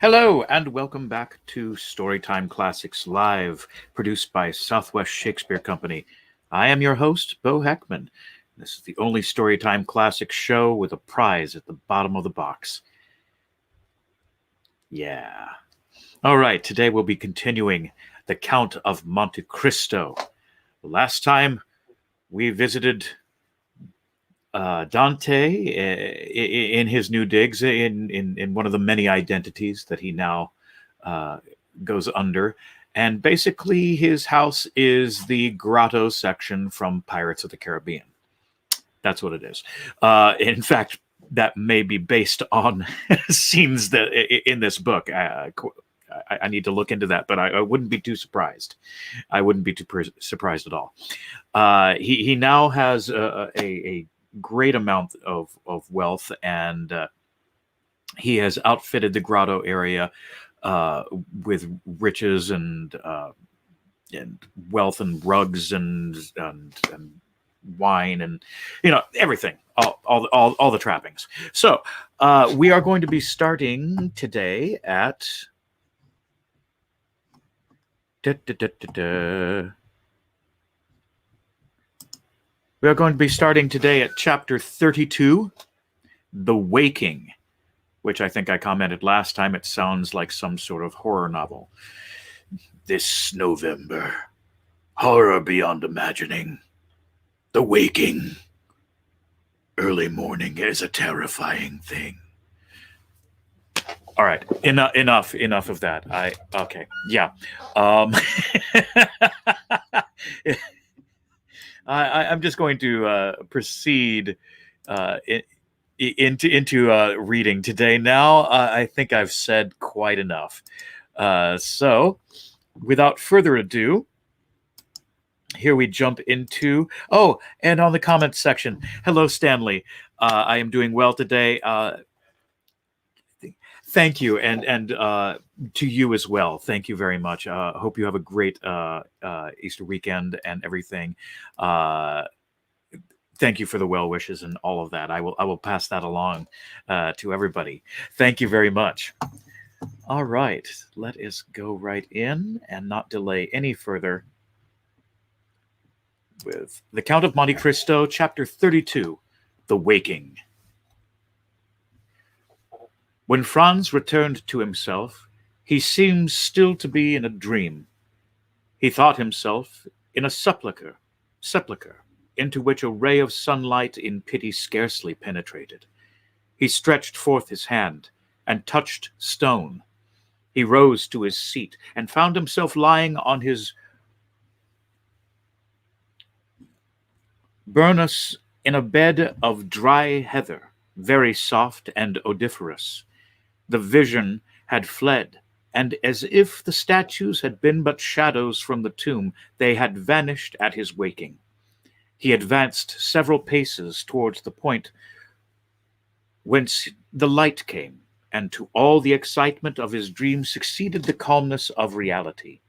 Hello, and welcome back to Storytime Classics Live, produced by Southwest Shakespeare Company. I am your host, Bo Heckman. This is the only Storytime Classics show with a prize at the bottom of the box. Yeah. All right, today we'll be continuing The Count of Monte Cristo. Last time we visited Dante in his new digs, in one of the many identities that he now goes under. And basically, his house is the grotto section from Pirates of the Caribbean. That's what it is. In fact, that may be based on scenes that in this book. I need to look into that, but I wouldn't be too surprised. I wouldn't be too surprised at all. He now has a great amount of wealth, and he has outfitted the grotto area with riches and wealth and rugs and wine and everything, all the trappings. So we are going to be starting today at We are going to be starting today at chapter 32, The Waking, which I think I commented last time. It sounds like some sort of horror novel. This November, horror beyond imagining. The waking. Early morning is a terrifying thing. All right, enough of that. Okay, yeah. I'm just going to proceed into reading today. Now, I think I've said quite enough. So, without further ado, here we jump into... Oh, and on the comments section, hello, Stanley. I am doing well today. Thank you, and to you as well. Thank you very much. Hope you have a great Easter weekend and everything. Thank you for the well wishes and all of that. I will pass that along to everybody. Thank you very much. All right, let us go right in and not delay any further with The Count of Monte Cristo, Chapter 32, The Waking. When Franz returned to himself, he seemed still to be in a dream. He thought himself in a sepulchre, into which a ray of sunlight in pity scarcely penetrated. He stretched forth his hand and touched stone. He rose to his seat and found himself lying on his burnous in a bed of dry heather, very soft and odoriferous. The vision had fled, and as if the statues had been but shadows from the tomb, they had vanished at his waking. He advanced several paces towards the point whence the light came, and to all the excitement of his dream succeeded the calmness of reality.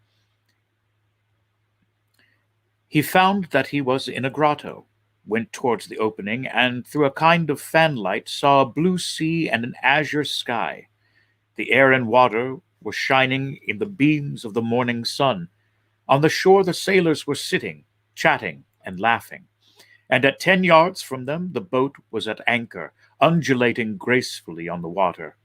He found that he was in a grotto, went towards the opening, and through a kind of fanlight saw a blue sea and an azure sky. The air and water were shining in the beams of the morning sun. On the shore the sailors were sitting, chatting and laughing, and at 10 yards from them the boat was at anchor, undulating gracefully on the water.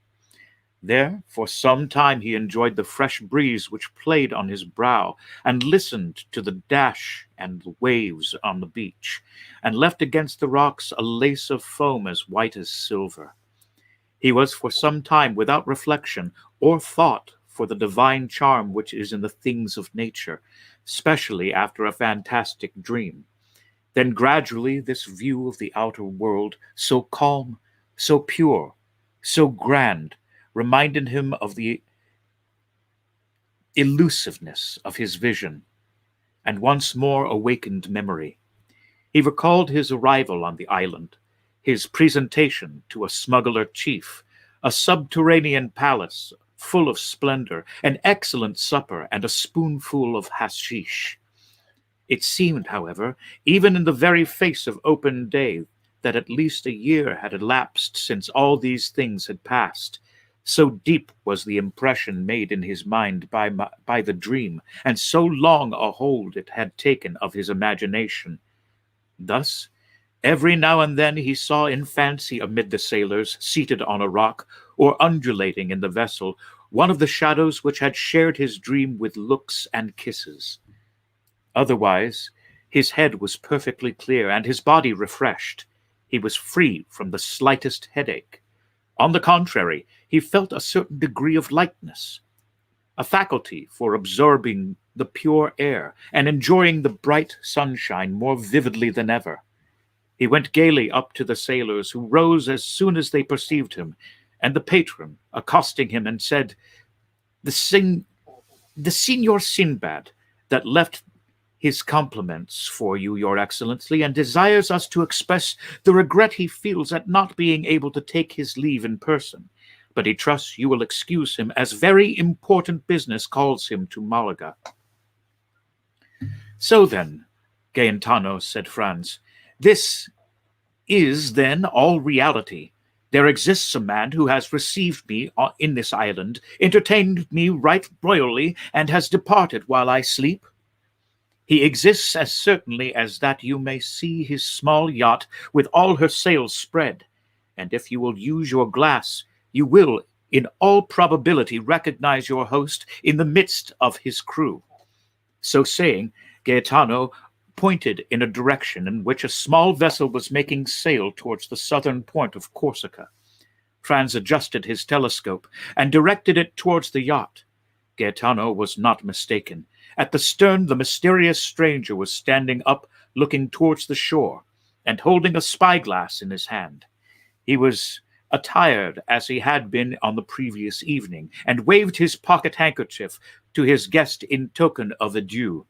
There, for some time, he enjoyed the fresh breeze which played on his brow, and listened to the dash and the waves on the beach, and left against the rocks a lace of foam as white as silver. He was for some time without reflection or thought for the divine charm which is in the things of nature, especially after a fantastic dream. Then gradually this view of the outer world, so calm, so pure, so grand, reminded him of the elusiveness of his vision, and once more awakened memory. He recalled his arrival on the island, his presentation to a smuggler chief, a subterranean palace full of splendor, an excellent supper, and a spoonful of hashish. It seemed, however, even in the very face of open day, that at least a year had elapsed since all these things had passed, So deep was the impression made in his mind by the dream, and so long a hold it had taken of his imagination. Thus, every now and then he saw in fancy amid the sailors, seated on a rock, or undulating in the vessel, one of the shadows which had shared his dream with looks and kisses. Otherwise, his head was perfectly clear, and his body refreshed. He was free from the slightest headache. On the contrary, he felt a certain degree of lightness, a faculty for absorbing the pure air and enjoying the bright sunshine more vividly than ever. He went gaily up to the sailors, who rose as soon as they perceived him, and the patron, accosting him, and said, The Signor Sinbad, that left his compliments for you, your excellency, and desires us to express the regret he feels at not being able to take his leave in person, but he trusts you will excuse him, as very important business calls him to Malaga. So then, Gaetano, said Franz, this is then all reality. There exists a man who has received me in this island, entertained me right royally, and has departed while I sleep. He exists as certainly as that you may see his small yacht with all her sails spread, and if you will use your glass, you will, in all probability, recognize your host in the midst of his crew. So saying, Gaetano pointed in a direction in which a small vessel was making sail towards the southern point of Corsica. Franz adjusted his telescope and directed it towards the yacht. Gaetano was not mistaken. At the stern, the mysterious stranger was standing up, looking towards the shore, and holding a spyglass in his hand. He was attired as he had been on the previous evening, and waved his pocket handkerchief to his guest in token of adieu.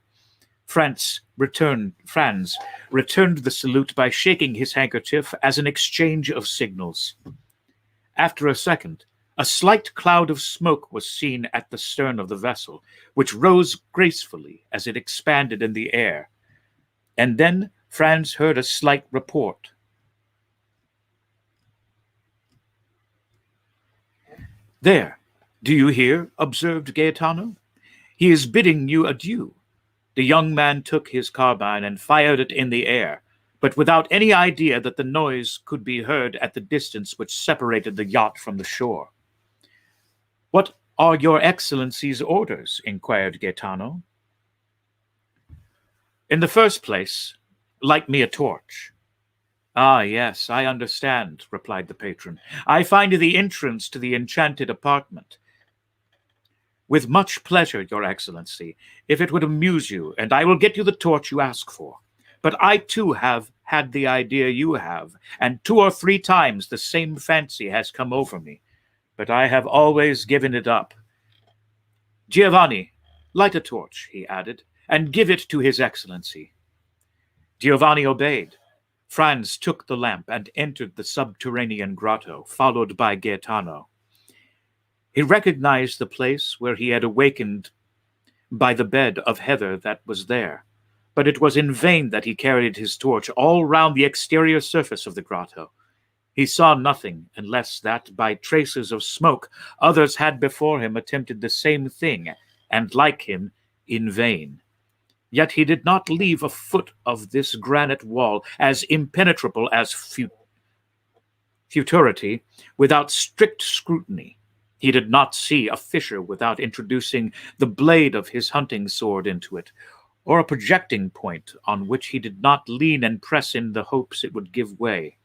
Franz returned the salute by shaking his handkerchief as an exchange of signals. After a second, a slight cloud of smoke was seen at the stern of the vessel, which rose gracefully as it expanded in the air. And then Franz heard a slight report. There, do you hear? Observed Gaetano. He is bidding you adieu. The young man took his carbine and fired it in the air, but without any idea that the noise could be heard at the distance which separated the yacht from the shore. What are your excellency's orders? Inquired Gaetano. In the first place, light me a torch. Ah, yes, I understand, replied the patron. I find the entrance to the enchanted apartment. With much pleasure, your excellency, if it would amuse you, and I will get you the torch you ask for. But I too have had the idea you have, and 2 or 3 times the same fancy has come over me, but I have always given it up. Giovanni, light a torch, he added, and give it to his excellency. Giovanni obeyed. Franz took the lamp and entered the subterranean grotto, followed by Gaetano. He recognized the place where he had awakened by the bed of heather that was there, but it was in vain that he carried his torch all round the exterior surface of the grotto. He saw nothing, unless that, by traces of smoke, others had before him attempted the same thing, and, like him, in vain. Yet he did not leave a foot of this granite wall, as impenetrable as futurity, without strict scrutiny. He did not see a fissure without introducing the blade of his hunting sword into it, or a projecting point on which he did not lean and press in the hopes it would give way.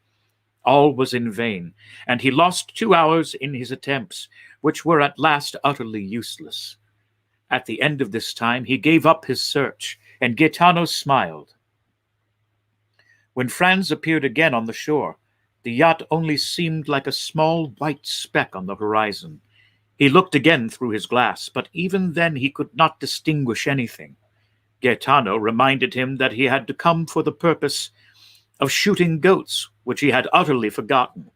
All was in vain, and he lost 2 hours in his attempts, which were at last utterly useless. At the end of this time he gave up his search, and Gaetano smiled. When Franz appeared again on the shore, the yacht only seemed like a small white speck on the horizon. He looked again through his glass, but even then he could not distinguish anything. Gaetano reminded him that he had to come for the purpose of shooting goats, which he had utterly forgotten.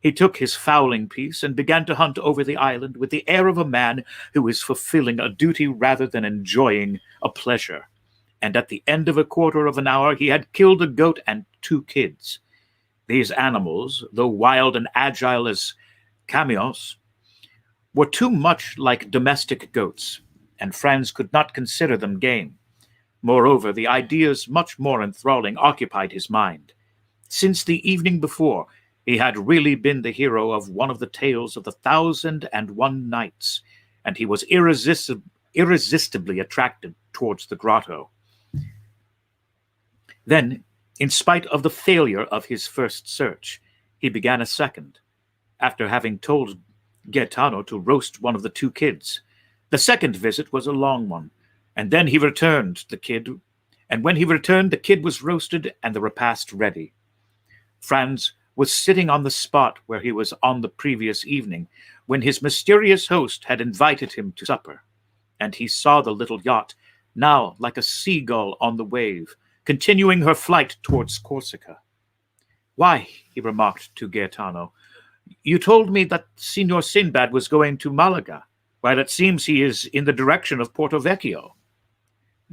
He took his fowling piece and began to hunt over the island with the air of a man who is fulfilling a duty rather than enjoying a pleasure. And at the end of a quarter of an hour he had killed a goat and 2 kids. These animals, though wild and agile as cameos, were too much like domestic goats, and Franz could not consider them game. Moreover, the ideas much more enthralling occupied his mind. Since the evening before, he had really been the hero of one of the tales of the 1,001 Nights, and he was irresistibly attracted towards the grotto. Then, in spite of the failure of his first search, he began a second, after having told Gaetano to roast one of the two kids. The second visit was a long one, and then he returned the kid, and when he returned, the kid was roasted and the repast ready. Franz was sitting on the spot where he was on the previous evening, when his mysterious host had invited him to supper, and he saw the little yacht, now like a seagull on the wave, continuing her flight towards Corsica. "Why," he remarked to Gaetano, "you told me that Signor Sinbad was going to Malaga, while it seems he is in the direction of Porto Vecchio."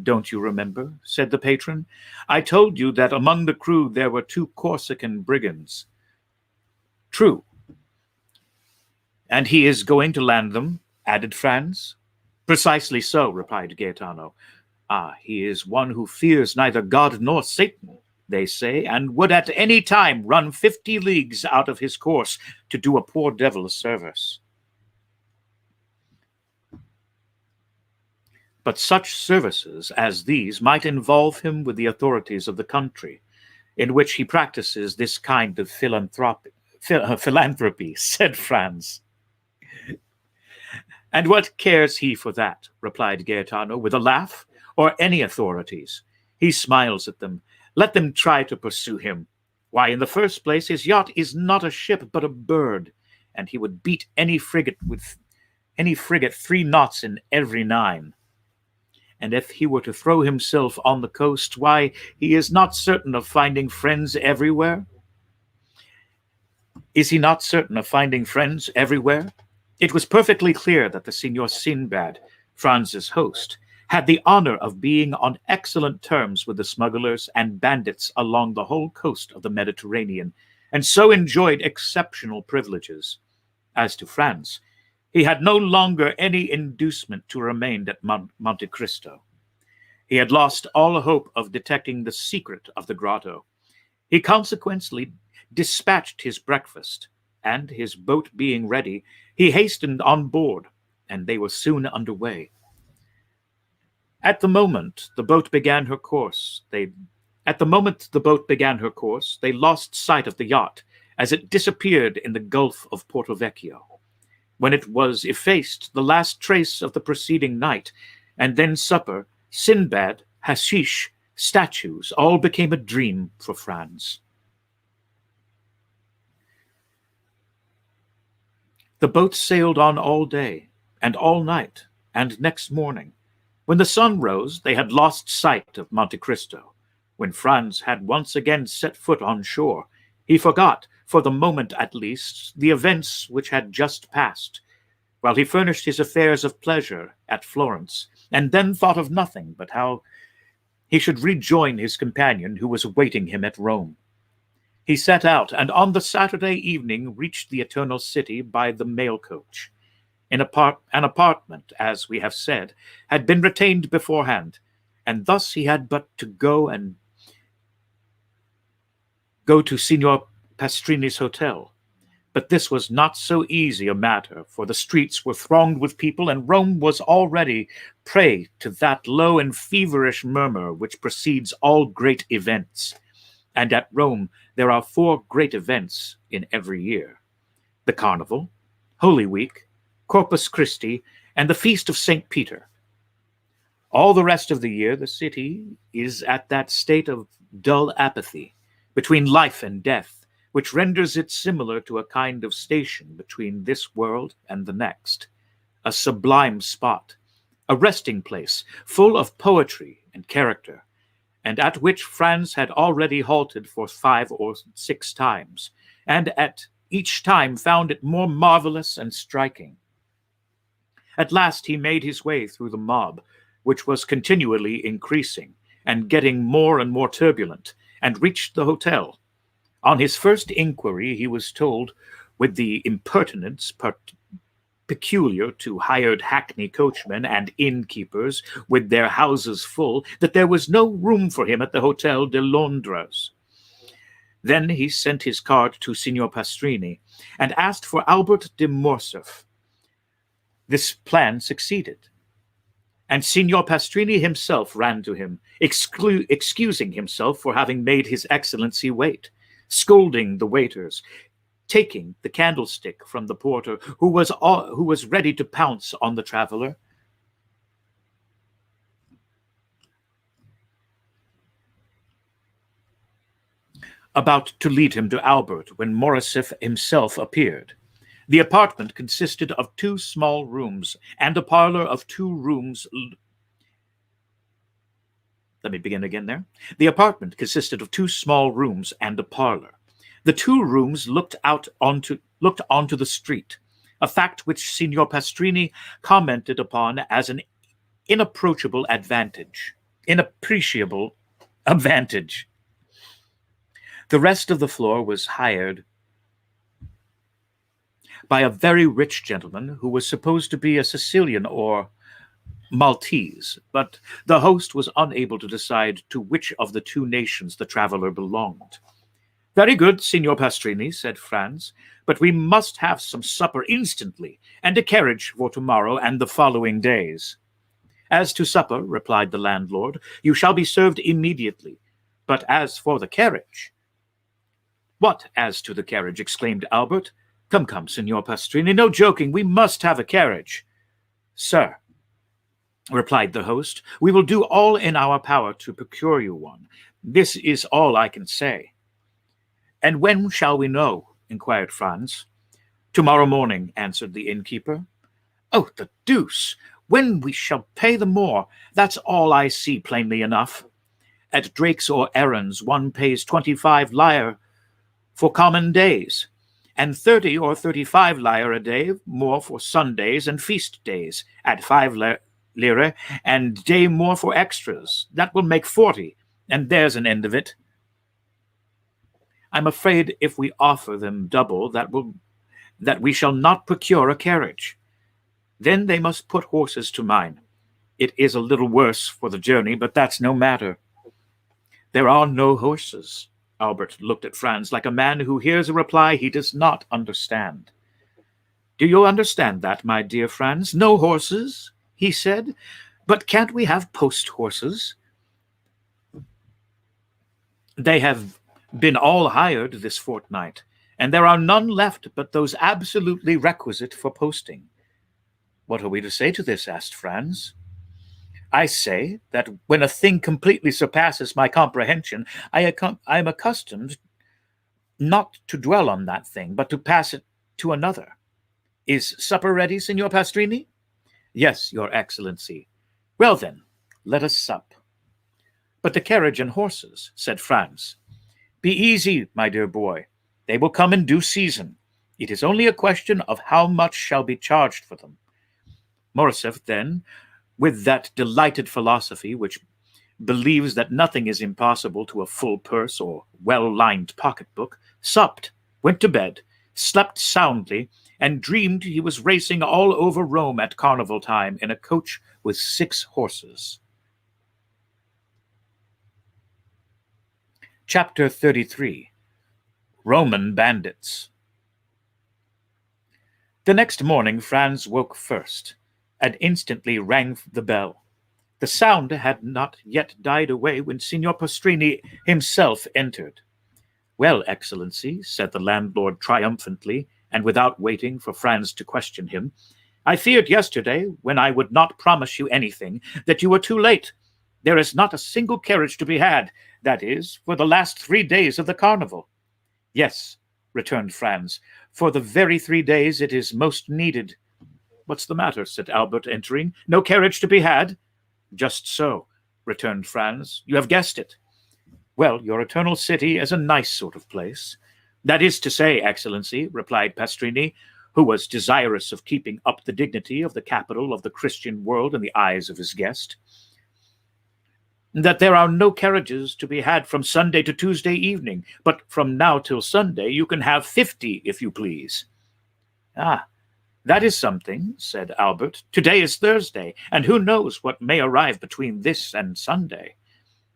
"Don't you remember?" said the patron. "I told you that among the crew there were two Corsican brigands." "True." "And he is going to land them?" added Franz. "Precisely so," replied Gaetano. "Ah, he is one who fears neither God nor Satan, they say, and would at any time run 50 leagues out of his course to do a poor devil a service. But such services as these might involve him with the authorities of the country, in which he practices this kind of philanthropy, said Franz. "And what cares he for that?" replied Gaetano with a laugh. "Or any authorities. He smiles at them. Let them try to pursue him. Why, in the first place, his yacht is not a ship but a bird, and he would beat any frigate 3 knots in every 9. And if he were to throw himself on the coast, why, he is not certain of finding friends everywhere." "Is he not certain of finding friends everywhere?" It was perfectly clear that the Signor Sinbad, Franz's host, had the honor of being on excellent terms with the smugglers and bandits along the whole coast of the Mediterranean, and so enjoyed exceptional privileges. As to Franz, he had no longer any inducement to remain at Monte Cristo. He had lost all hope of detecting the secret of the grotto. He consequently dispatched his breakfast, and his boat being ready, he hastened on board, and they were soon under way. At the moment the boat began her course, they lost sight of the yacht as it disappeared in the Gulf of Porto Vecchio. When it was effaced, the last trace of the preceding night, and then supper, Sinbad, hashish, statues, all became a dream for Franz. The boat sailed on all day, and all night, and next morning. When the sun rose, they had lost sight of Monte Cristo. When Franz had once again set foot on shore, he forgot, for the moment at least, the events which had just passed, while he furnished his affairs of pleasure at Florence, and then thought of nothing but how he should rejoin his companion who was awaiting him at Rome. He set out, and on the Saturday evening reached the Eternal City by the mail coach. An apartment, as we have said, had been retained beforehand, and thus he had but to go to Signor Pastrini's hotel. But this was not so easy a matter, for the streets were thronged with people, and Rome was already prey to that low and feverish murmur which precedes all great events. And at Rome there are 4 great events in every year: the Carnival, Holy Week, Corpus Christi, and the Feast of St. Peter. All the rest of the year the city is at that state of dull apathy, between life and death, which renders it similar to a kind of station between this world and the next, a sublime spot, a resting place full of poetry and character, and at which Franz had already halted for 5 or 6 times, and at each time found it more marvelous and striking. At last he made his way through the mob, which was continually increasing and getting more and more turbulent, and reached the hotel. On his first inquiry he was told, with the impertinence peculiar to hired hackney coachmen and innkeepers with their houses full, that there was no room for him at the Hotel de Londres. Then he sent his card to Signor Pastrini and asked for Albert de Morcerf. This plan succeeded, and Signor Pastrini himself ran to him, excusing himself for having made his Excellency wait, scolding the waiters, taking the candlestick from the porter, who was ready to pounce on the traveler. About to lead him to Albert when Morcerf himself appeared. The apartment consisted of 2 small rooms and a parlor of 2 rooms. Let me begin again there. The apartment consisted of 2 small rooms and a parlor. The 2 rooms looked onto the street, a fact which Signor Pastrini commented upon as an inappreciable advantage. The rest of the floor was hired by a very rich gentleman who was supposed to be a Sicilian or Maltese, but the host was unable to decide to which of the 2 nations the traveler belonged. "Very good, Signor Pastrini," said Franz, "but we must have some supper instantly, and a carriage for tomorrow and the following days." "As to supper," replied the landlord, "you shall be served immediately. But as for the carriage—" "What as to the carriage?" exclaimed Albert. Come, Signor Pastrini, no joking, we must have a carriage." "Sir," replied the host, "we will do all in our power to procure you one. This is all I can say." "And when shall we know?" inquired Franz. "Tomorrow morning," answered the innkeeper. "Oh, the deuce! When we shall pay the more, that's all I see plainly enough. At Drake's or Aaron's one pays 25 lire for common days, and 30 or 35 lire a day more for Sundays and feast days, at 5 lire and day more for extras. That will make 40, and there's an end of it. I'm afraid if we offer them double, that we shall not procure a carriage. Then they must put horses to mine. It is a little worse for the journey, but that's no matter." "There are no horses." Albert looked at Franz like a man who hears a reply he does not understand. "Do you understand that, my dear Franz? No horses?" he said. "But can't we have post horses?" "They have been all hired this fortnight, and there are none left but those absolutely requisite for posting." "What are we to say to this?" asked Franz. "I say that when a thing completely surpasses my comprehension, I am accustomed not to dwell on that thing, but to pass it to another. Is supper ready, Signor Pastrini?" "Yes, Your Excellency." "Well then, let us sup." "But the carriage and horses," said Franz. "Be easy, my dear boy. They will come in due season. It is only a question of how much shall be charged for them." Morcerf then, with that delighted philosophy which believes that nothing is impossible to a full purse or well-lined pocketbook, supped, went to bed, slept soundly, and dreamed he was racing all over Rome at carnival time in a coach with 6 horses. Chapter 33. Roman Bandits. The next morning Franz woke first, and instantly rang the bell. The sound had not yet died away when Signor Pastrini himself entered. "Well, Excellency," said the landlord triumphantly, and without waiting for Franz to question him, "I feared yesterday, when I would not promise you anything, that you were too late. There is not a single carriage to be had, that is, for the last 3 days of the carnival." "Yes," returned Franz, "for the very 3 days it is most needed." "What's the matter?" said Albert, entering. "No carriage to be had?" "Just so," returned Franz. "You have guessed it. Well, your eternal city is a nice sort of place." "That is to say, Excellency," replied Pastrini, who was desirous of keeping up the dignity of the capital of the Christian world in the eyes of his guest, "that there are no carriages to be had from Sunday to Tuesday evening, but from now till Sunday you can have 50, if you please." "Ah, "That is something," said Albert. "Today is Thursday, and who knows what may arrive between this and Sunday?"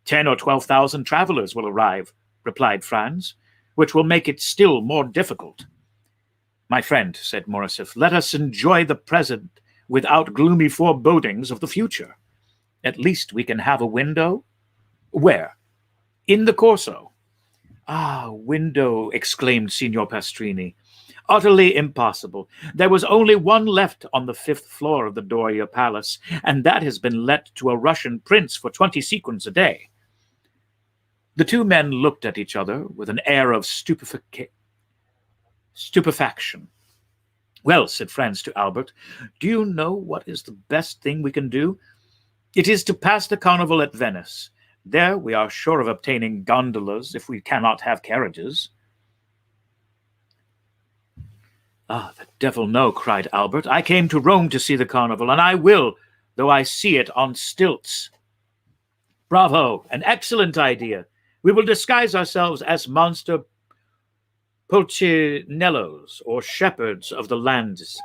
10 or 12,000 travelers will arrive," replied Franz, "which will make it still more difficult." "My friend," said Morcerf, "let us enjoy the present without gloomy forebodings of the future. At least we can have a window." "Where?" "In the Corso." "Ah, window!" exclaimed Signor Pastrini. "Utterly impossible. There was only one left on the 5th floor of the Doria Palace, and that has been let to a Russian prince for 20 sequins a day." The two men looked at each other with an air of stupefaction. "Well," said Franz to Albert, "do you know what is the best thing we can do? It is to pass the carnival at Venice. There we are sure of obtaining gondolas if we cannot have carriages." "Ah, the devil no," cried Albert. "I came to Rome to see the carnival, and I will, though I see it on stilts." "Bravo! An excellent idea. We will disguise ourselves as monster Pulcinellos, or shepherds of the lands,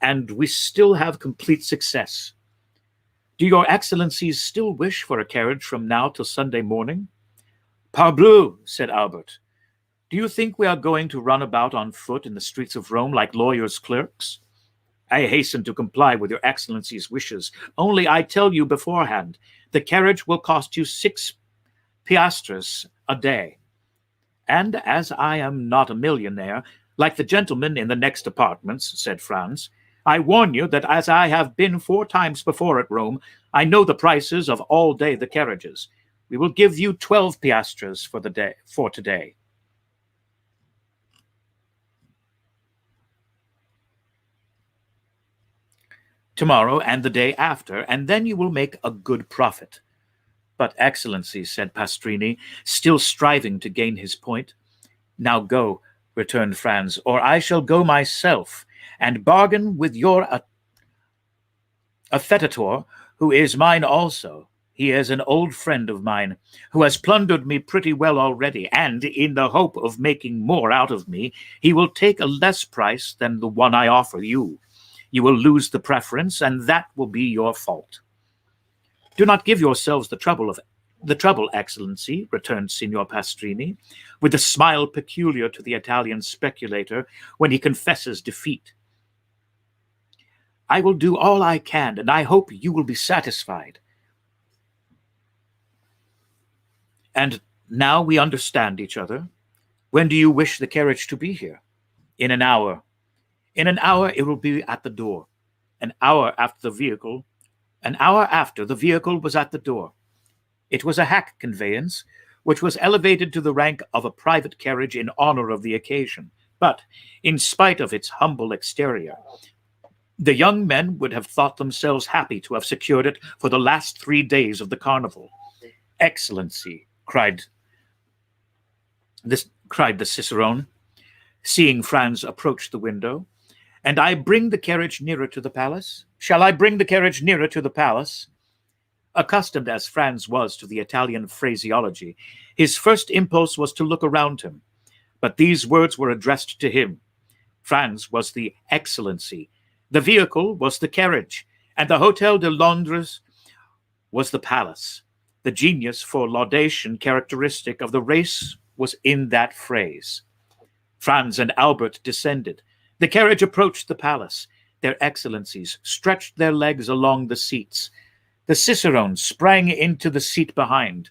and we still have complete success. Do your excellencies still wish for a carriage from now till Sunday morning?" "Parbleu," said Albert. "Do you think we are going to run about on foot in the streets of Rome like lawyers' clerks?" "I hasten to comply with your excellency's wishes. Only I tell you beforehand, the carriage will cost you 6 piastres a day. And as I am not a millionaire, like the gentleman in the next apartments," said Franz, "I warn you that as I have been 4 times before at Rome, I know the prices of all day the carriages. We will give you 12 piastres for today." "Tomorrow and the day after, and then you will make a good profit." "But, Excellency," said Pastrini, still striving to gain his point. "Now go," returned Franz, "or I shall go myself and bargain with your affetator, who is mine also. He is an old friend of mine, who has plundered me pretty well already, and, in the hope of making more out of me, he will take a less price than the one I offer you. You will lose the preference, and that will be your fault." "Do not give yourselves the trouble, Excellency," returned Signor Pastrini, with the smile peculiar to the Italian speculator when he confesses defeat. "I will do all I can, and I hope you will be satisfied. And now we understand each other. When do you wish the carriage to be here?" "In an hour." "In an hour it will be at the door." An hour after, the vehicle was at the door. It was a hack conveyance, which was elevated to the rank of a private carriage in honor of the occasion. But, in spite of its humble exterior, the young men would have thought themselves happy to have secured it for the last 3 days of the carnival. "Excellency," cried the cicerone, seeing Franz approach the window, "and I bring the carriage nearer to the palace? Shall I bring the carriage nearer to the palace?" Accustomed as Franz was to the Italian phraseology, his first impulse was to look around him. But these words were addressed to him. Franz was the Excellency, the vehicle was the carriage, and the Hotel de Londres was the palace. The genius for laudation characteristic of the race was in that phrase. Franz and Albert descended. The carriage approached the palace. Their Excellencies stretched their legs along the seats. The cicerone sprang into the seat behind.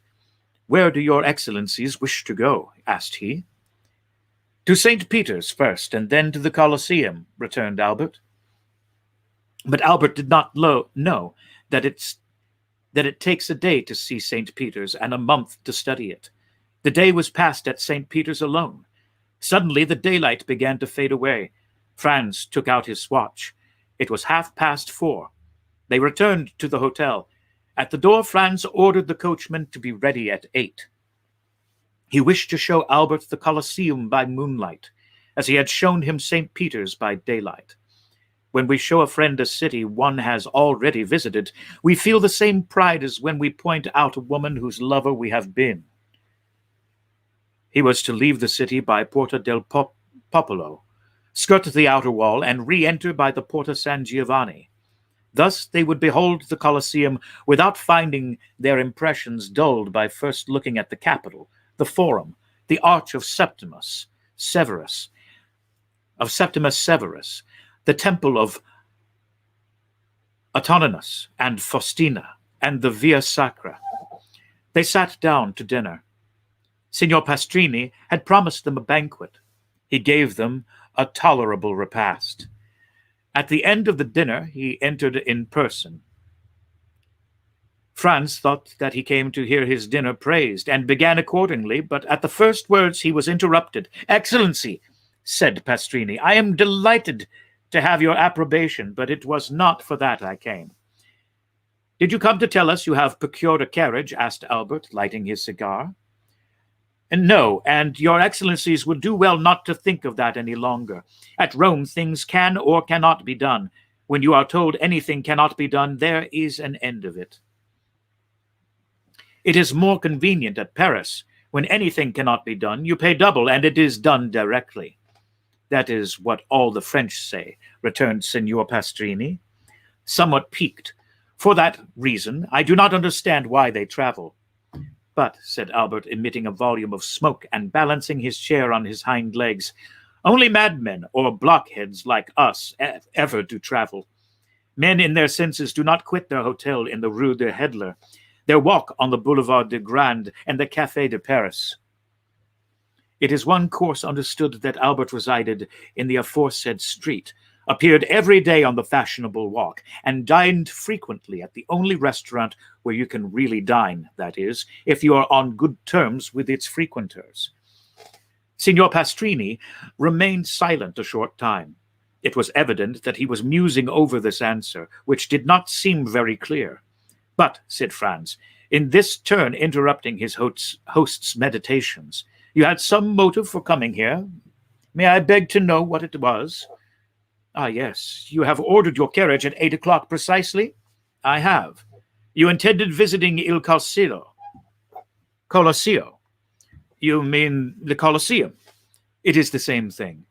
"Where do your Excellencies wish to go?" asked he. "To St. Peter's first, and then to the Colosseum," returned Albert. But Albert did not know that it takes a day to see St. Peter's and a month to study it. The day was passed at St. Peter's alone. Suddenly the daylight began to fade away. Franz took out his watch. It was 4:30. They returned to the hotel. At the door, Franz ordered the coachman to be ready at 8. He wished to show Albert the Colosseum by moonlight, as he had shown him St. Peter's by daylight. When we show a friend a city one has already visited, we feel the same pride as when we point out a woman whose lover we have been. He was to leave the city by Porta del Popolo, skirt the outer wall, and re-enter by the Porta San Giovanni. Thus they would behold the Colosseum without finding their impressions dulled by first looking at the Capitol, the Forum, the Arch of Septimus Severus, the Temple of Autonomous and Faustina, and the Via Sacra. They sat down to dinner. Signor Pastrini had promised them a banquet. He gave them a tolerable repast. At the end of the dinner, he entered in person. Franz thought that he came to hear his dinner praised, and began accordingly, but at the first words he was interrupted. "Excellency," said Pastrini, "I am delighted to have your approbation, but it was not for that I came." "Did you come to tell us you have procured a carriage?" asked Albert, lighting his cigar. "No, and your excellencies would do well not to think of that any longer. At Rome things can or cannot be done. When you are told anything cannot be done, there is an end of it. It is more convenient at Paris. When anything cannot be done, you pay double, and it is done directly." "That is what all the French say," returned Signor Pastrini, somewhat piqued. "For that reason, I do not understand why they travel." "But," said Albert, emitting a volume of smoke and balancing his chair on his hind legs, "only madmen or blockheads like us ever do travel. Men in their senses do not quit their hotel in the Rue de Hedler, their walk on the Boulevard de Grande and the Café de Paris." It is one course understood that Albert resided in the aforesaid street, appeared every day on the fashionable walk, and dined frequently at the only restaurant where you can really dine, that is, if you are on good terms with its frequenters. Signor Pastrini remained silent a short time. It was evident that he was musing over this answer, which did not seem very clear. "But," said Franz, in this turn interrupting his host's meditations, "you had some motive for coming here. May I beg to know what it was?" "Ah, yes. You have ordered your carriage at 8 o'clock precisely?" "I have." "You intended visiting Il Colosseo?" "Colosseo? You mean the Colosseum?" "It is the same thing."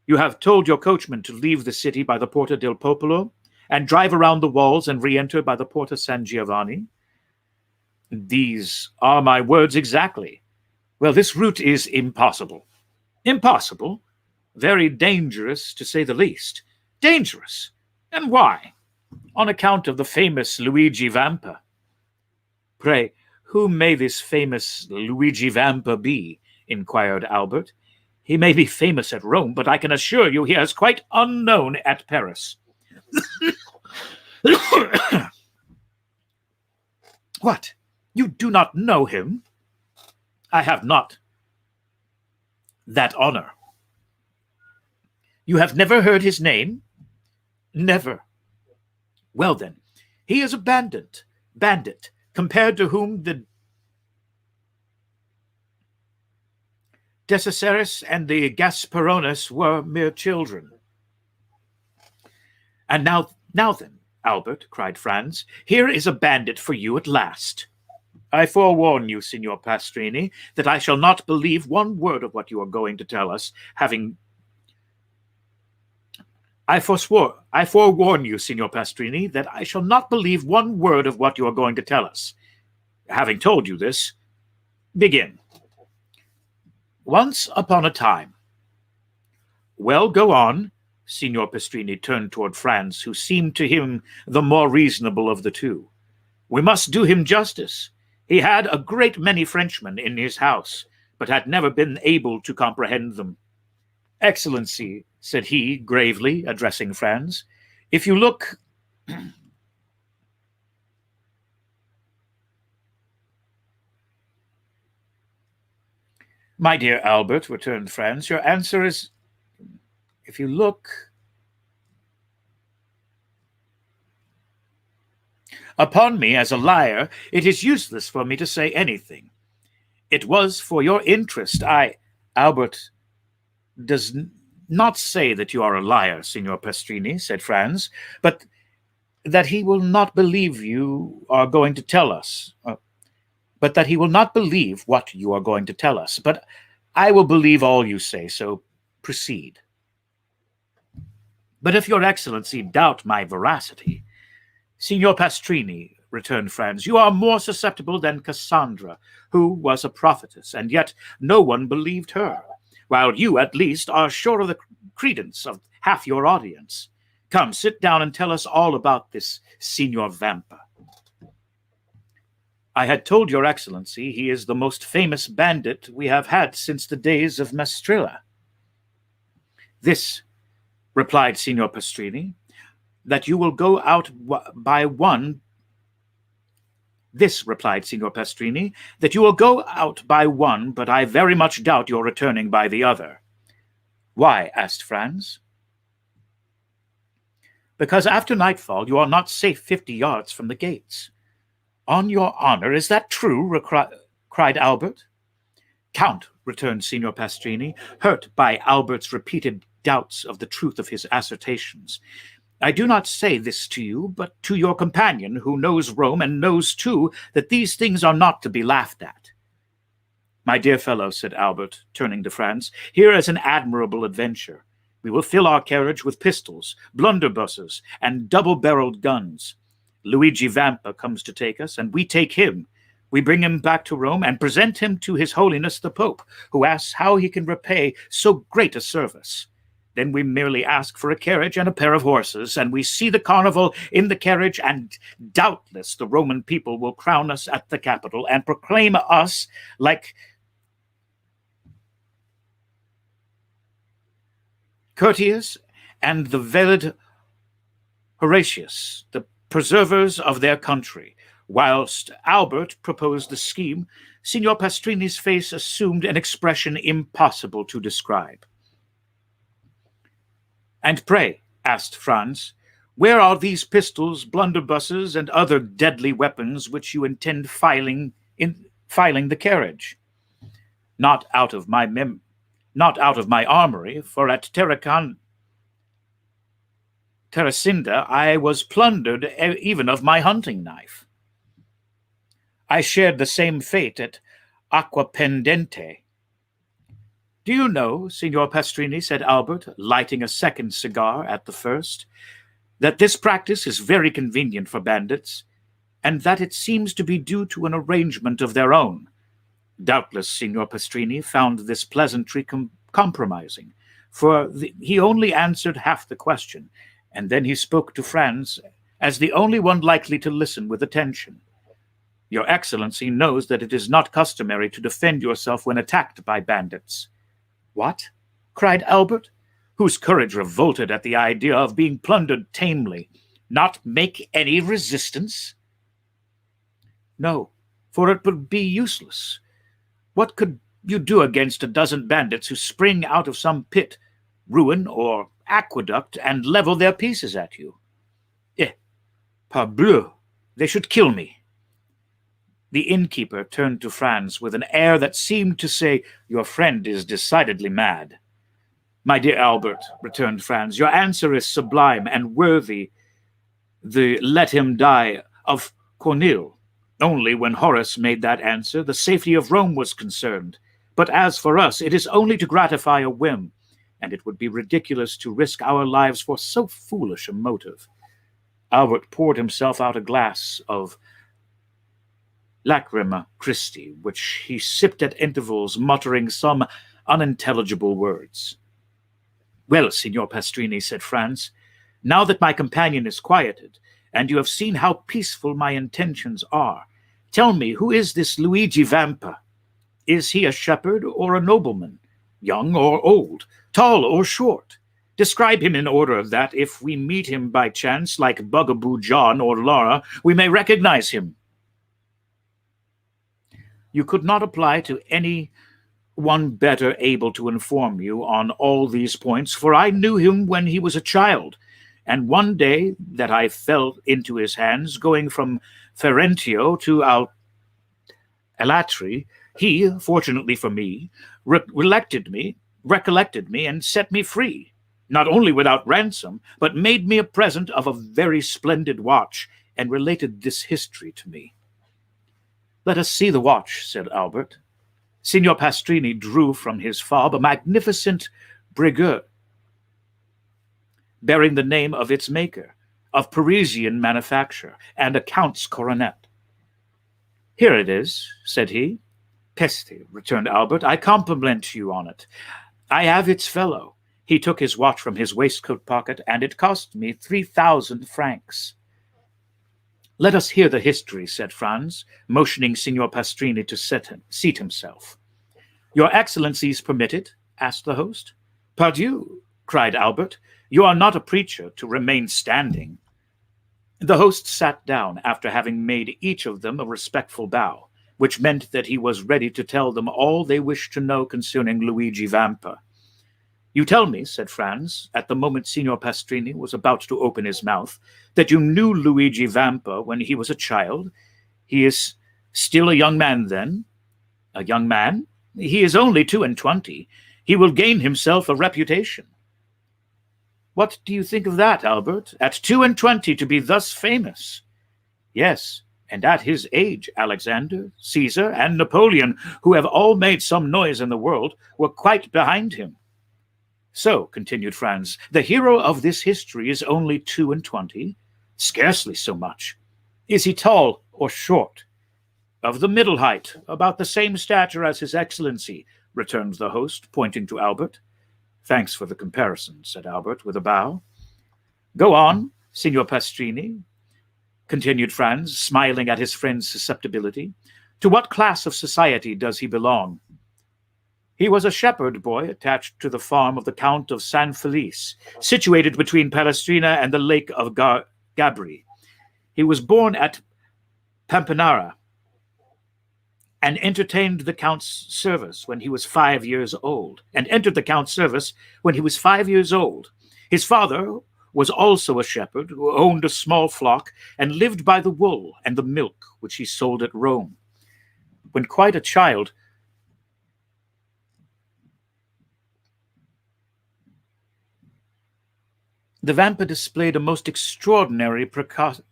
"You have told your coachman to leave the city by the Porta del Popolo, and drive around the walls and re-enter by the Porta San Giovanni?" "These are my words exactly." "Well, this route is impossible." "Impossible? Very dangerous, to say the least." "Dangerous? And why?" "On account of the famous Luigi Vampa." "Pray, who may this famous Luigi Vampa be?" inquired Albert. "He may be famous at Rome, but I can assure you he is quite unknown at Paris." "What? You do not know him?" "I have not that honor." "You have never heard his name?" "Never." "Well, then, he is a bandit, compared to whom the Decaceres and the Gasparones were mere children." "And now then, Albert," cried Franz, "here is a bandit for you at last." "I forewarn you, Signor Pastrini, that I shall not believe one word of what you are going to tell us, I forewarn you, Signor Pastrini, that I shall not believe one word of what you are going to tell us. Having told you this, begin." "Once upon a time." "Well, go on." Signor Pastrini turned toward Franz, who seemed to him the more reasonable of the two. "We must do him justice. He had a great many Frenchmen in his house, but had never been able to comprehend them. Excellency," said he, gravely addressing Franz, "if you look "My dear Albert," returned Franz, "your answer is, if you look upon me as a liar, it is useless for me to say anything. It was for your interest Albert does not say that you are a liar, Signor Pastrini," said Franz, "but that he will not believe you are going to tell us. But that he will not believe what you are going to tell us. But I will believe all you say, so proceed." But if your excellency doubt my veracity, Signor Pastrini, returned Franz, you are more susceptible than Cassandra, who was a prophetess, and yet no one believed her, while you, at least, are sure of the credence of half your audience. Come, sit down and tell us all about this Signor Vampa. I had told your excellency he is the most famous bandit we have had since the days of Maestrilla. This, replied Signor Pastrini, that you will go out by one. This, replied Signor Pastrini, that you will go out by one, but I very much doubt your returning by the other. Why? Asked Franz. Because after nightfall you are not safe 50 yards from the gates. On your honor, is that true? Cried Albert. Count, returned Signor Pastrini, hurt by Albert's repeated doubts of the truth of his assertions. I do not say this to you, but to your companion, who knows Rome and knows, too, that these things are not to be laughed at. My dear fellow, said Albert, turning to Franz, here is an admirable adventure. We will fill our carriage with pistols, blunderbusses, and double-barreled guns. Luigi Vampa comes to take us, and we take him. We bring him back to Rome and present him to His Holiness the Pope, who asks how he can repay so great a service. Then we merely ask for a carriage and a pair of horses, and we see the carnival in the carriage, and doubtless the Roman people will crown us at the Capitol and proclaim us like Curtius and the Velid Horatius, the preservers of their country. Whilst Albert proposed the scheme, Signor Pastrini's face assumed an expression impossible to describe. And pray, asked Franz, where are these pistols, blunderbusses, and other deadly weapons which you intend filing the carriage? Not out of my armory, for at Terracinda I was plundered even of my hunting knife. I shared the same fate at Aquapendente. Do you know, Signor Pastrini, said Albert, lighting a second cigar at the first, that this practice is very convenient for bandits, and that it seems to be due to an arrangement of their own. Doubtless Signor Pastrini found this pleasantry compromising, for he only answered half the question, and then he spoke to Franz as the only one likely to listen with attention. Your Excellency knows that it is not customary to defend yourself when attacked by bandits. What? Cried Albert, whose courage revolted at the idea of being plundered tamely. Not make any resistance? No, for it would be useless. What could you do against a dozen bandits who spring out of some pit, ruin, or aqueduct and level their pieces at you? Parbleu, they should kill me. The innkeeper turned to Franz with an air that seemed to say, Your friend is decidedly mad. My dear Albert, returned Franz, your answer is sublime and worthy the let him die of Corneille. Only when Horace made that answer, the safety of Rome was concerned. But as for us, it is only to gratify a whim, and it would be ridiculous to risk our lives for so foolish a motive. Albert poured himself out a glass of Lacrima Christi, which he sipped at intervals, muttering some unintelligible words. Well, Signor Pastrini, said Franz, now that my companion is quieted, and you have seen how peaceful my intentions are, tell me, who is this Luigi Vampa? Is he a shepherd or a nobleman, young or old, tall or short? Describe him in order that, if we meet him by chance, like Bugaboo John or Laura, we may recognize him. You could not apply to any one better able to inform you on all these points, for I knew him when he was a child, and one day that I fell into his hands, going from Ferentio to Alatri, he, fortunately for me, recollected me and set me free, not only without ransom, but made me a present of a very splendid watch, and related this history to me. Let us see the watch, said Albert. Signor Pastrini drew from his fob a magnificent Breguet bearing the name of its maker, of Parisian manufacture, and a count's coronet. "Here it is," said he. "Peste," returned Albert, "I compliment you on it. I have its fellow." He took his watch from his waistcoat pocket, "and it cost me 3,000 francs." "Let us hear the history," said Franz, motioning Signor Pastrini to seat himself. "Your Excellencies permit it?" asked the host. "Pardieu," cried Albert, "you are not a preacher to remain standing." The host sat down after having made each of them a respectful bow, which meant that he was ready to tell them all they wished to know concerning Luigi Vampa. "You tell me," said Franz, at the moment Signor Pastrini was about to open his mouth, "that you knew Luigi Vampa when he was a child. He is still a young man, then?" "A young man? He is only 22. He will gain himself a reputation." "What do you think of that, Albert? At 22 to be thus famous?" "Yes, and at his age, Alexander, Caesar, and Napoleon, who have all made some noise in the world, were quite behind him." "So," continued Franz, "the hero of this history is only 22? Scarcely so much. Is he tall or short?" "Of the middle height, about the same stature as his Excellency," returned the host, pointing to Albert. "Thanks for the comparison," said Albert, with a bow. "Go on, Signor Pastrini," continued Franz, smiling at his friend's susceptibility. "To what class of society does he belong?" "He was a shepherd boy attached to the farm of the Count of San Felice, situated between Palestrina and the lake of Gabri. He was born at Pampinara, and entered the Count's service when he was 5 years old. His father was also a shepherd who owned a small flock and lived by the wool and the milk which he sold at Rome. When quite a child, the Vampa displayed a most extraordinary precocity.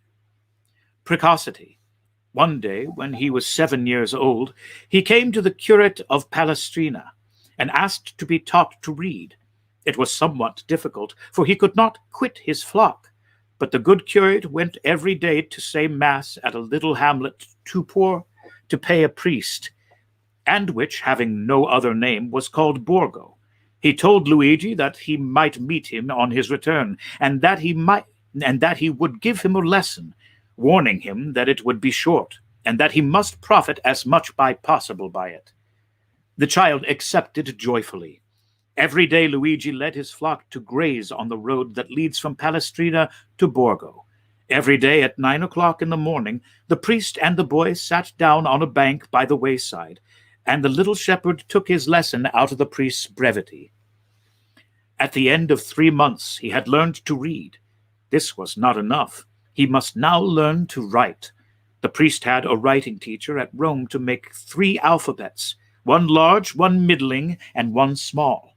One day, when he was 7 years old, he came to the curate of Palestrina and asked to be taught to read. It was somewhat difficult, for he could not quit his flock, but the good curate went every day to say mass at a little hamlet too poor to pay a priest, and which, having no other name, was called Borgo. He told Luigi that he might meet him on his return, and that he would give him a lesson, warning him that it would be short, and that he must profit as much possible by it. The child accepted joyfully. Every day Luigi led his flock to graze on the road that leads from Palestrina to Borgo. Every day at 9 o'clock in the morning, the priest and the boy sat down on a bank by the wayside, and the little shepherd took his lesson out of the priest's brevity. At the end of 3 months, he had learned to read. This was not enough. He must now learn to write. The priest had a writing teacher at Rome to make 3 alphabets, one large, one middling, and one small,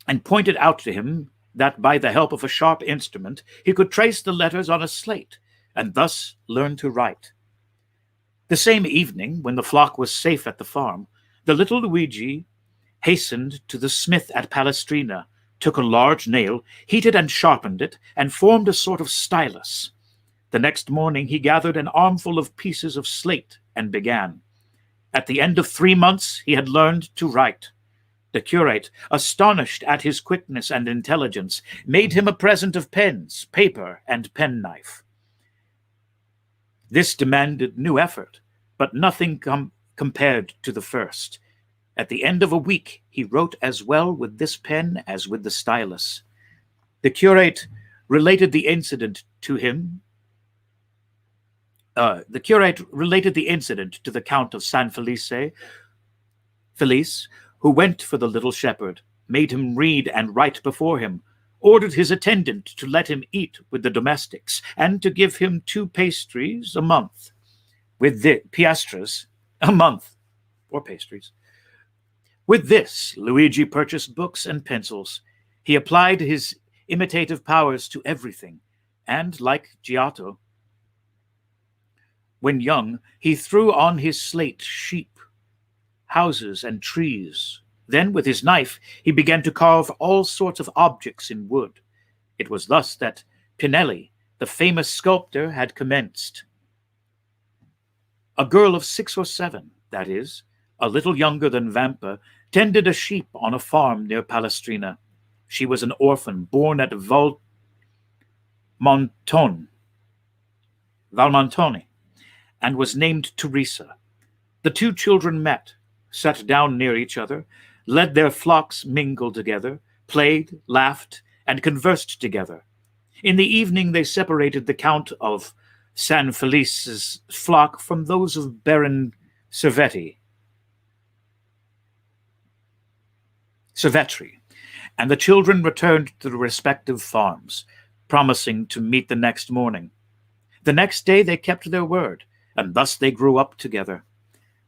and pointed out to him that by the help of a sharp instrument he could trace the letters on a slate, and thus learn to write. The same evening, when the flock was safe at the farm, the little Luigi hastened to the smith at Palestrina, took a large nail, heated and sharpened it, and formed a sort of stylus. The next morning he gathered an armful of pieces of slate and began. At the end of 3 months he had learned to write. The curate, astonished at his quickness and intelligence, made him a present of pens, paper, and penknife. This demanded new effort, but nothing compared to the first. At the end of a week, he wrote as well with this pen as with the stylus. The curate related the incident to the Count of San Felice, who went for the little shepherd, made him read and write before him, ordered his attendant to let him eat with the domestics, and to give him 2 pastries a month, piastres a month, or pastries. With this, Luigi purchased books and pencils. He applied his imitative powers to everything, and, like Giotto, when young, he threw on his slate sheep, houses, and trees, Then, with his knife, he began to carve all sorts of objects in wood. It was thus that Pinelli, the famous sculptor, had commenced. A girl of 6 or 7, that is, a little younger than Vampa, tended a sheep on a farm near Palestrina. She was an orphan born at Valmontone, and was named Teresa. The two children met, sat down near each other, let their flocks mingle together, played, laughed, and conversed together. In the evening they separated the Count of San Felice's flock from those of Baron Cervetri, and the children returned to their respective farms, promising to meet the next morning. The next day they kept their word, and thus they grew up together.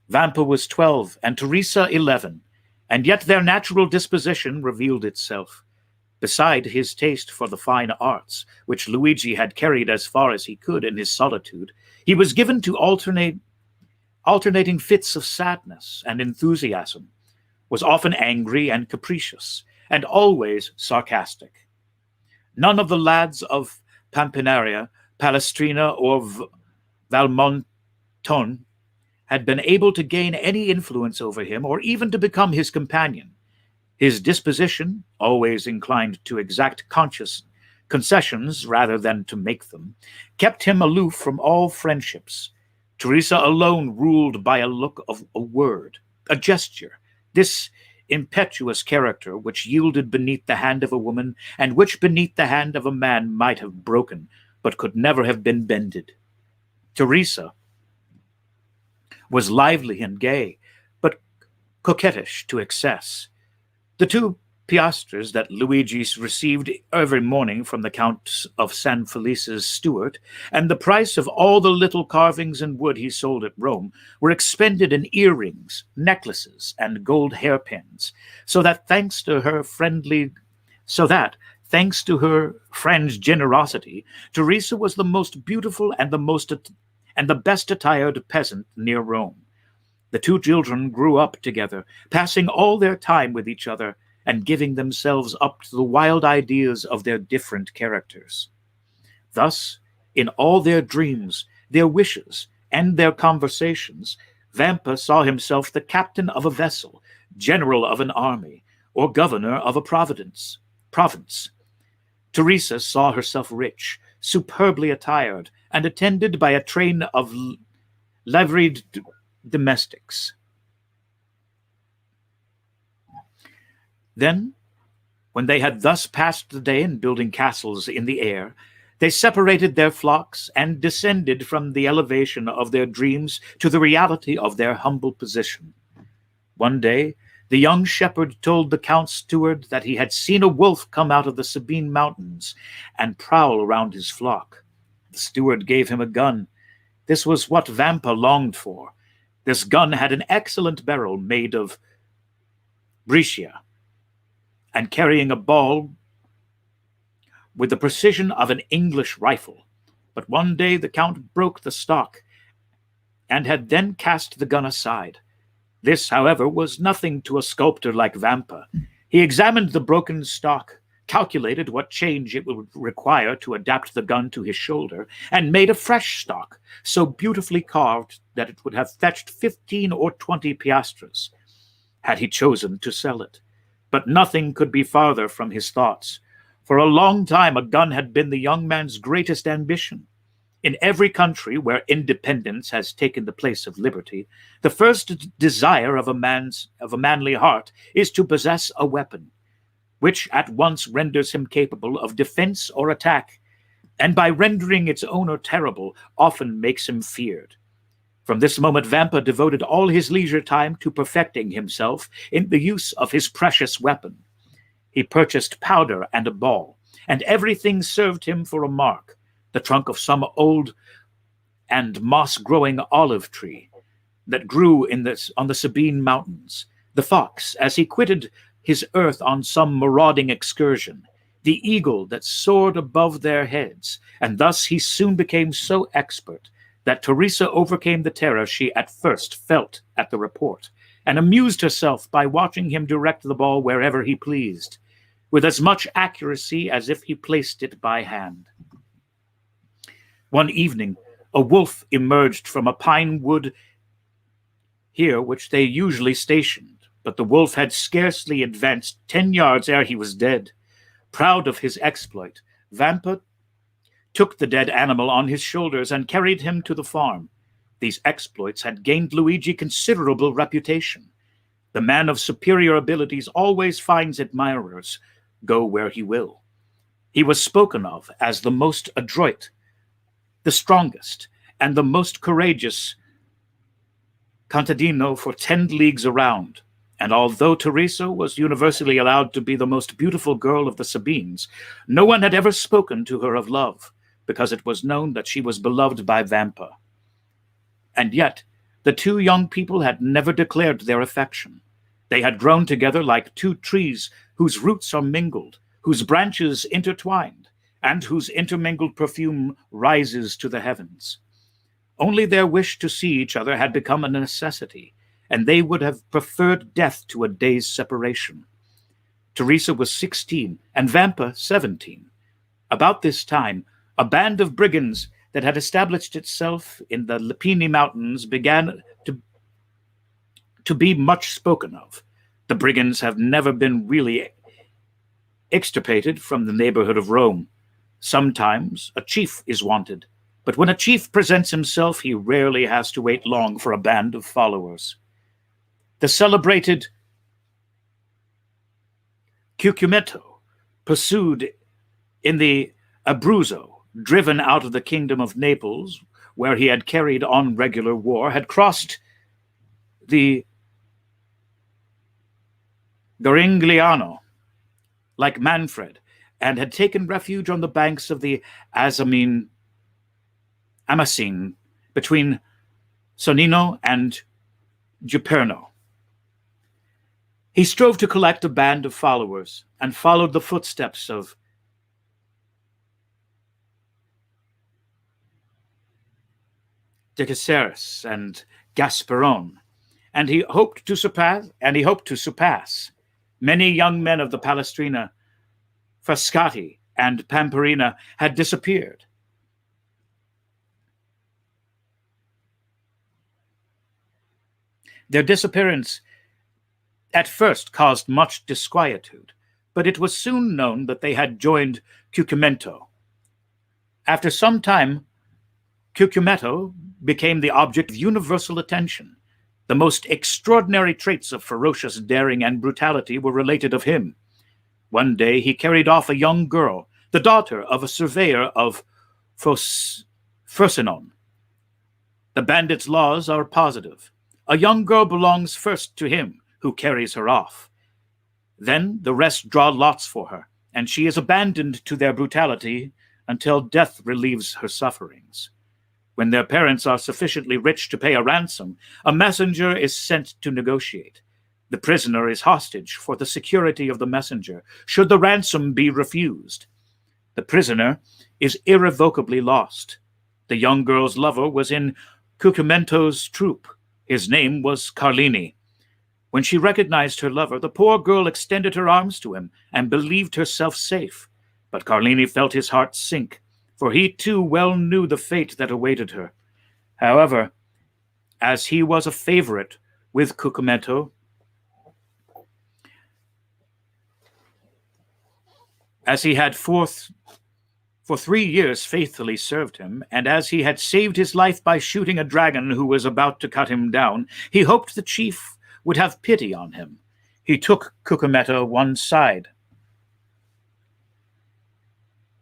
Vampa was 12 and Teresa 11, and yet their natural disposition revealed itself. Beside his taste for the fine arts, which Luigi had carried as far as he could in his solitude, he was given to alternating fits of sadness and enthusiasm, was often angry and capricious, and always sarcastic. None of the lads of Pampinaria, Palestrina, or Valmontone had been able to gain any influence over him or even to become his companion. His disposition, always inclined to exact conscious concessions rather than to make them, kept him aloof from all friendships. Teresa alone ruled by a look of a word, a gesture, this impetuous character which yielded beneath the hand of a woman and which beneath the hand of a man might have broken but could never have been bended. Teresa was lively and gay, but coquettish to excess. The 2 piastres that Luigi received every morning from the Count of San Felice's steward, and the price of all the little carvings in wood he sold at Rome, were expended in earrings, necklaces, and gold hairpins, so that thanks to her friend's generosity, Teresa was the most beautiful and the best attired peasant near Rome. The 2 children grew up together, passing all their time with each other and giving themselves up to the wild ideas of their different characters. Thus, in all their dreams, their wishes, and their conversations, Vampa saw himself the captain of a vessel, general of an army, or governor of a province. Teresa saw herself rich, superbly attired, and attended by a train of liveried domestics. Then, when they had thus passed the day in building castles in the air, they separated their flocks and descended from the elevation of their dreams to the reality of their humble position. One day, the young shepherd told the Count's steward that he had seen a wolf come out of the Sabine mountains and prowl around his flock. The steward gave him a gun. This was what Vampa longed for. This gun had an excellent barrel made of breccia, and carrying a ball with the precision of an English rifle. But one day the Count broke the stock and had then cast the gun aside. This, however, was nothing to a sculptor like Vampa. He examined the broken stock, calculated what change it would require to adapt the gun to his shoulder, and made a fresh stock, so beautifully carved that it would have fetched 15 or 20 piastres, had he chosen to sell it. But nothing could be farther from his thoughts. For a long time a gun had been the young man's greatest ambition. In every country where independence has taken the place of liberty, the first desire of a manly heart is to possess a weapon, which at once renders him capable of defense or attack, and by rendering its owner terrible, often makes him feared. From this moment Vampa devoted all his leisure time to perfecting himself in the use of his precious weapon. He purchased powder and a ball, and everything served him for a mark, the trunk of some old and moss-growing olive tree that grew on the Sabine mountains, the fox as he quitted his earth on some marauding excursion, the eagle that soared above their heads, and thus he soon became so expert that Teresa overcame the terror she at first felt at the report, and amused herself by watching him direct the ball wherever he pleased, with as much accuracy as if he placed it by hand. One evening, a wolf emerged from a pine wood here which they usually stationed, but the wolf had scarcely advanced 10 yards ere he was dead. Proud of his exploit, Vampa took the dead animal on his shoulders and carried him to the farm. These exploits had gained Luigi considerable reputation. The man of superior abilities always finds admirers, go where he will. He was spoken of as the most adroit, the strongest, and the most courageous contadino for 10 leagues around. And although Teresa was universally allowed to be the most beautiful girl of the Sabines, no one had ever spoken to her of love, because it was known that she was beloved by Vampa. And yet, the two young people had never declared their affection. They had grown together like two trees whose roots are mingled, whose branches intertwined, and whose intermingled perfume rises to the heavens. Only their wish to see each other had become a necessity, and they would have preferred death to a day's separation. Teresa was 16, and Vampa 17. About this time, a band of brigands that had established itself in the Lepini Mountains began to be much spoken of. The brigands have never been really extirpated from the neighborhood of Rome. Sometimes a chief is wanted, but when a chief presents himself, he rarely has to wait long for a band of followers. The celebrated Cucumetto, pursued in the Abruzzo, driven out of the kingdom of Naples, where he had carried on regular war, had crossed the Garigliano, like Manfred, and had taken refuge on the banks of the Amasine, between Sonnino and Giuperno. He strove to collect a band of followers and followed the footsteps of De Caceres and Gasperon, and he hoped to surpass. Many young men of the Palestrina, Frascati, and Pamperina had disappeared. Their disappearance at first caused much disquietude, but it was soon known that they had joined Cucumetto. After some time, Cucumetto became the object of universal attention. The most extraordinary traits of ferocious daring and brutality were related of him. One day he carried off a young girl, the daughter of a surveyor of Frosinone. The bandit's laws are positive. A young girl belongs first to him who carries her off. Then the rest draw lots for her, and she is abandoned to their brutality until death relieves her sufferings. When their parents are sufficiently rich to pay a ransom, a messenger is sent to negotiate. The prisoner is hostage for the security of the messenger, should the ransom be refused. The prisoner is irrevocably lost. The young girl's lover was in Cucumetto's troop. His name was Carlini. When she recognized her lover, the poor girl extended her arms to him and believed herself safe. But Carlini felt his heart sink, for he too well knew the fate that awaited her. However, as he was a favorite with Cucumetto, as he had for 3 years faithfully served him, and as he had saved his life by shooting a dragon who was about to cut him down, he hoped the chief would have pity on him. He took Cucumetto one side,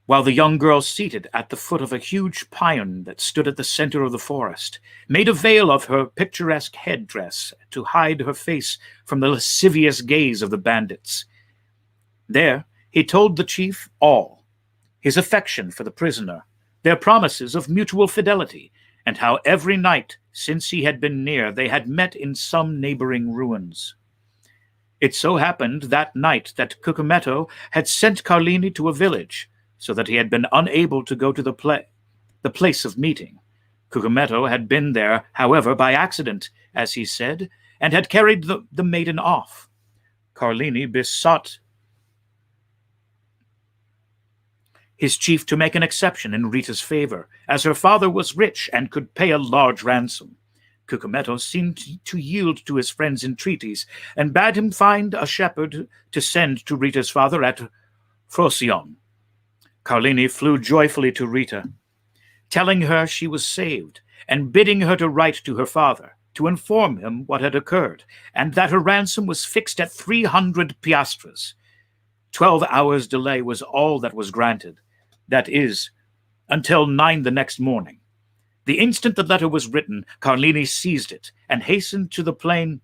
while the young girl, seated at the foot of a huge pine that stood at the center of the forest, made a veil of her picturesque headdress to hide her face from the lascivious gaze of the bandits. There he told the chief all: his affection for the prisoner, their promises of mutual fidelity, and how every night since he had been near they had met in some neighboring ruins. It so happened that night that Cucumetto had sent Carlini to a village, so that he had been unable to go to the place of meeting. Cucumetto had been there, however, by accident, as he said, and had carried the maiden off. Carlini besought his chief to make an exception in Rita's favor, as her father was rich and could pay a large ransom. Cucumetto seemed to yield to his friend's entreaties, and bade him find a shepherd to send to Rita's father at Procyon. Carlini flew joyfully to Rita, telling her she was saved, and bidding her to write to her father, to inform him what had occurred, and that her ransom was fixed at 300 piastres. 12 hours' delay was all that was granted, that is, until 9 the next morning. The instant the letter was written, Carlini seized it and hastened to the plain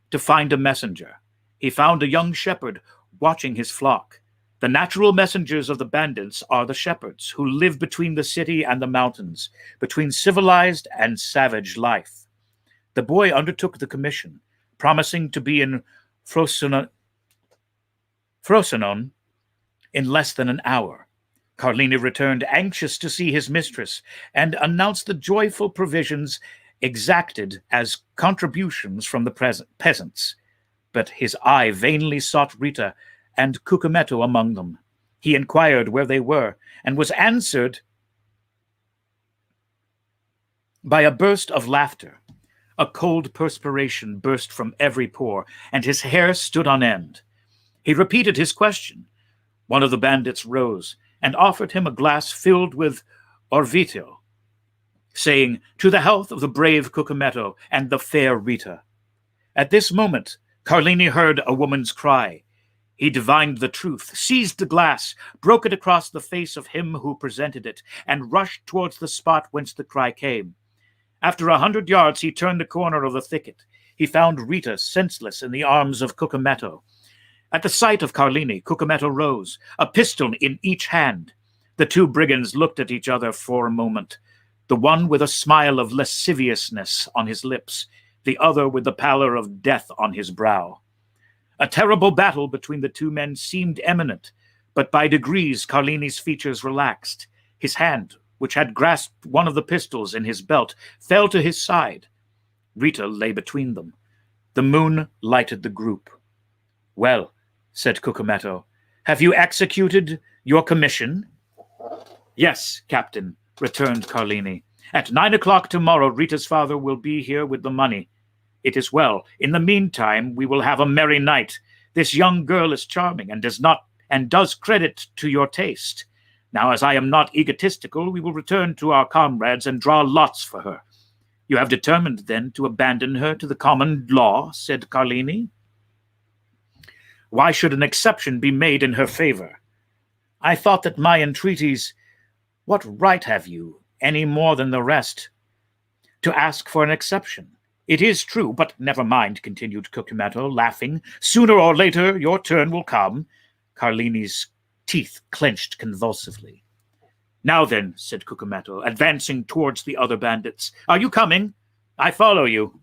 to find a messenger. He found a young shepherd watching his flock. The natural messengers of the bandits are the shepherds, who live between the city and the mountains, between civilized and savage life. The boy undertook the commission, promising to be in Procyon in less than an hour. Carlini returned anxious to see his mistress, and announced the joyful provisions exacted as contributions from the peasants. But his eye vainly sought Rita and Cucumetto among them. He inquired where they were, and was answered by a burst of laughter. A cold perspiration burst from every pore, and his hair stood on end. He repeated his question. One of the bandits rose and offered him a glass filled with orvieto, saying, "To the health of the brave Cucumetto and the fair Rita." At this moment, Carlini heard a woman's cry. He divined the truth, seized the glass, broke it across the face of him who presented it, and rushed towards the spot whence the cry came. After 100 yards, he turned the corner of the thicket. He found Rita senseless in the arms of Cucumetto. At the sight of Carlini, Cucumetto rose, a pistol in each hand. The two brigands looked at each other for a moment, the one with a smile of lasciviousness on his lips, the other with the pallor of death on his brow. A terrible battle between the two men seemed imminent, but by degrees Carlini's features relaxed. His hand, which had grasped one of the pistols in his belt, fell to his side. Rita lay between them. The moon lighted the group. "Well," said Cucumetto, "have you executed your commission?" "Yes, captain," returned Carlini. "At 9 o'clock tomorrow Rita's father will be here with the money. It is well. In the meantime, we will have a merry night. This young girl is charming and does credit to your taste. Now, as I am not egotistical, we will return to our comrades and draw lots for her." "You have determined, then, to abandon her to the common law?" said Carlini. "Why should an exception be made in her favor? I thought that my entreaties— What right have you, any more than the rest, to ask for an exception? It is true, but never mind," continued Cucumetto, laughing. "Sooner or later your turn will come." Carlini's teeth clenched convulsively. "Now then," said Cucumetto, advancing towards the other bandits, "are you coming? I follow you."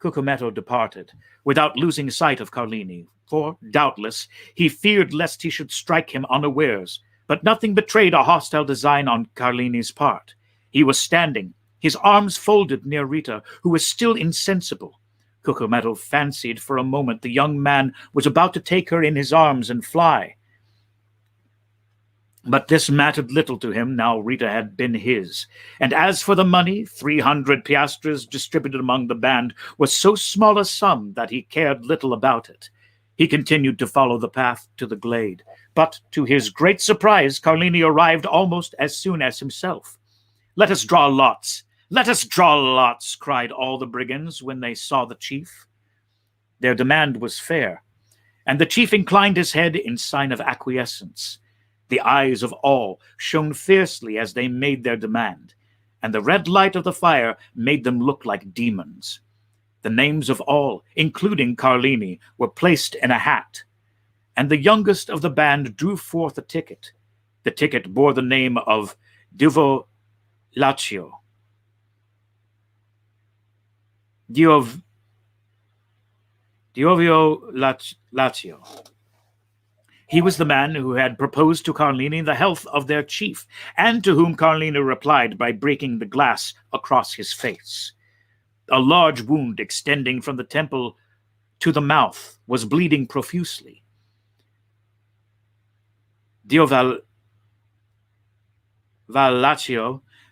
Cucumetto departed, without losing sight of Carlini, for, doubtless, he feared lest he should strike him unawares, but nothing betrayed a hostile design on Carlini's part. He was standing, his arms folded near Rita, who was still insensible. Cucumetto fancied for a moment the young man was about to take her in his arms and fly. But this mattered little to him now Rita had been his. And as for the money, 300 piastres distributed among the band was so small a sum that he cared little about it. He continued to follow the path to the glade, but to his great surprise, Carlini arrived almost as soon as himself. "Let us draw lots! Let us draw lots!" cried all the brigands when they saw the chief. Their demand was fair, and the chief inclined his head in sign of acquiescence. The eyes of all shone fiercely as they made their demand, and the red light of the fire made them look like demons. The names of all, including Carlini, were placed in a hat, and the youngest of the band drew forth a ticket. The ticket bore the name of Diovio Laccio. He was the man who had proposed to Carlini the health of their chief, and to whom Carlini replied by breaking the glass across his face. A large wound extending from the temple to the mouth was bleeding profusely. Diavolaccio,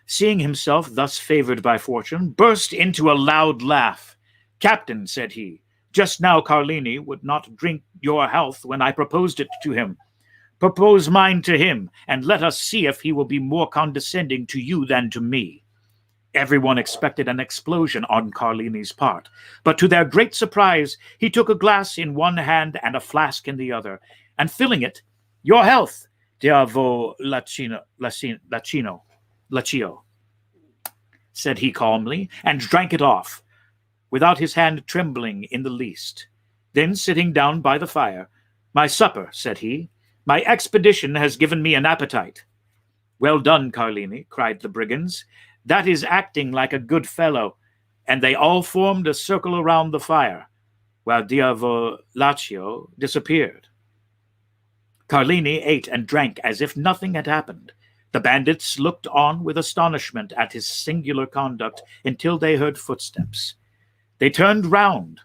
seeing himself thus favored by fortune, burst into a loud laugh. "Captain," said he, "just now Carlini would not drink your health when I proposed it to him. Propose mine to him, and let us see if he will be more condescending to you than to me." Everyone expected an explosion on Carlini's part, but to their great surprise, he took a glass in one hand and a flask in the other, and filling it, "Your health, Diavolaccio," said he calmly, and drank it off, without his hand trembling in the least. Then, sitting down by the fire, "My supper," said he. "My expedition has given me an appetite." "Well done, Carlini," cried the brigands. "That is acting like a good fellow," and they all formed a circle around the fire, while Diavolaccio disappeared. Carlini ate and drank as if nothing had happened. The bandits looked on with astonishment at his singular conduct until they heard footsteps. They turned round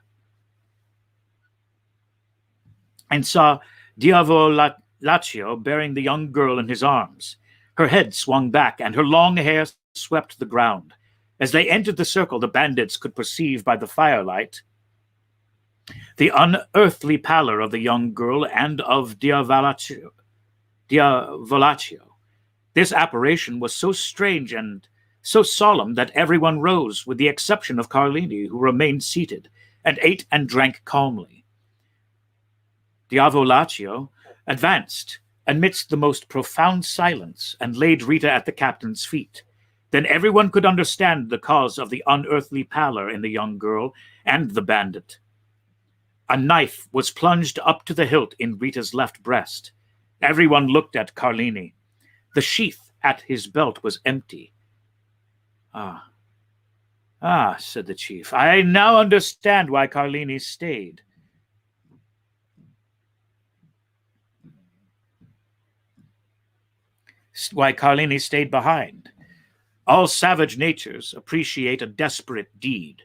and saw Diavolaccio bearing the young girl in his arms. Her head swung back, and her long hair swept the ground. As they entered the circle, the bandits could perceive by the firelight the unearthly pallor of the young girl and of Diavolaccio. This apparition was so strange and so solemn that everyone rose, with the exception of Carlini, who remained seated, and ate and drank calmly. Diavolaccio advanced amidst the most profound silence and laid Rita at the captain's feet. Then everyone could understand the cause of the unearthly pallor in the young girl and the bandit. A knife was plunged up to the hilt in Rita's left breast. Everyone looked at Carlini. The sheath at his belt was empty. Ah, said the chief. "I now understand why Carlini stayed. Why Carlini stayed behind. All savage natures appreciate a desperate deed.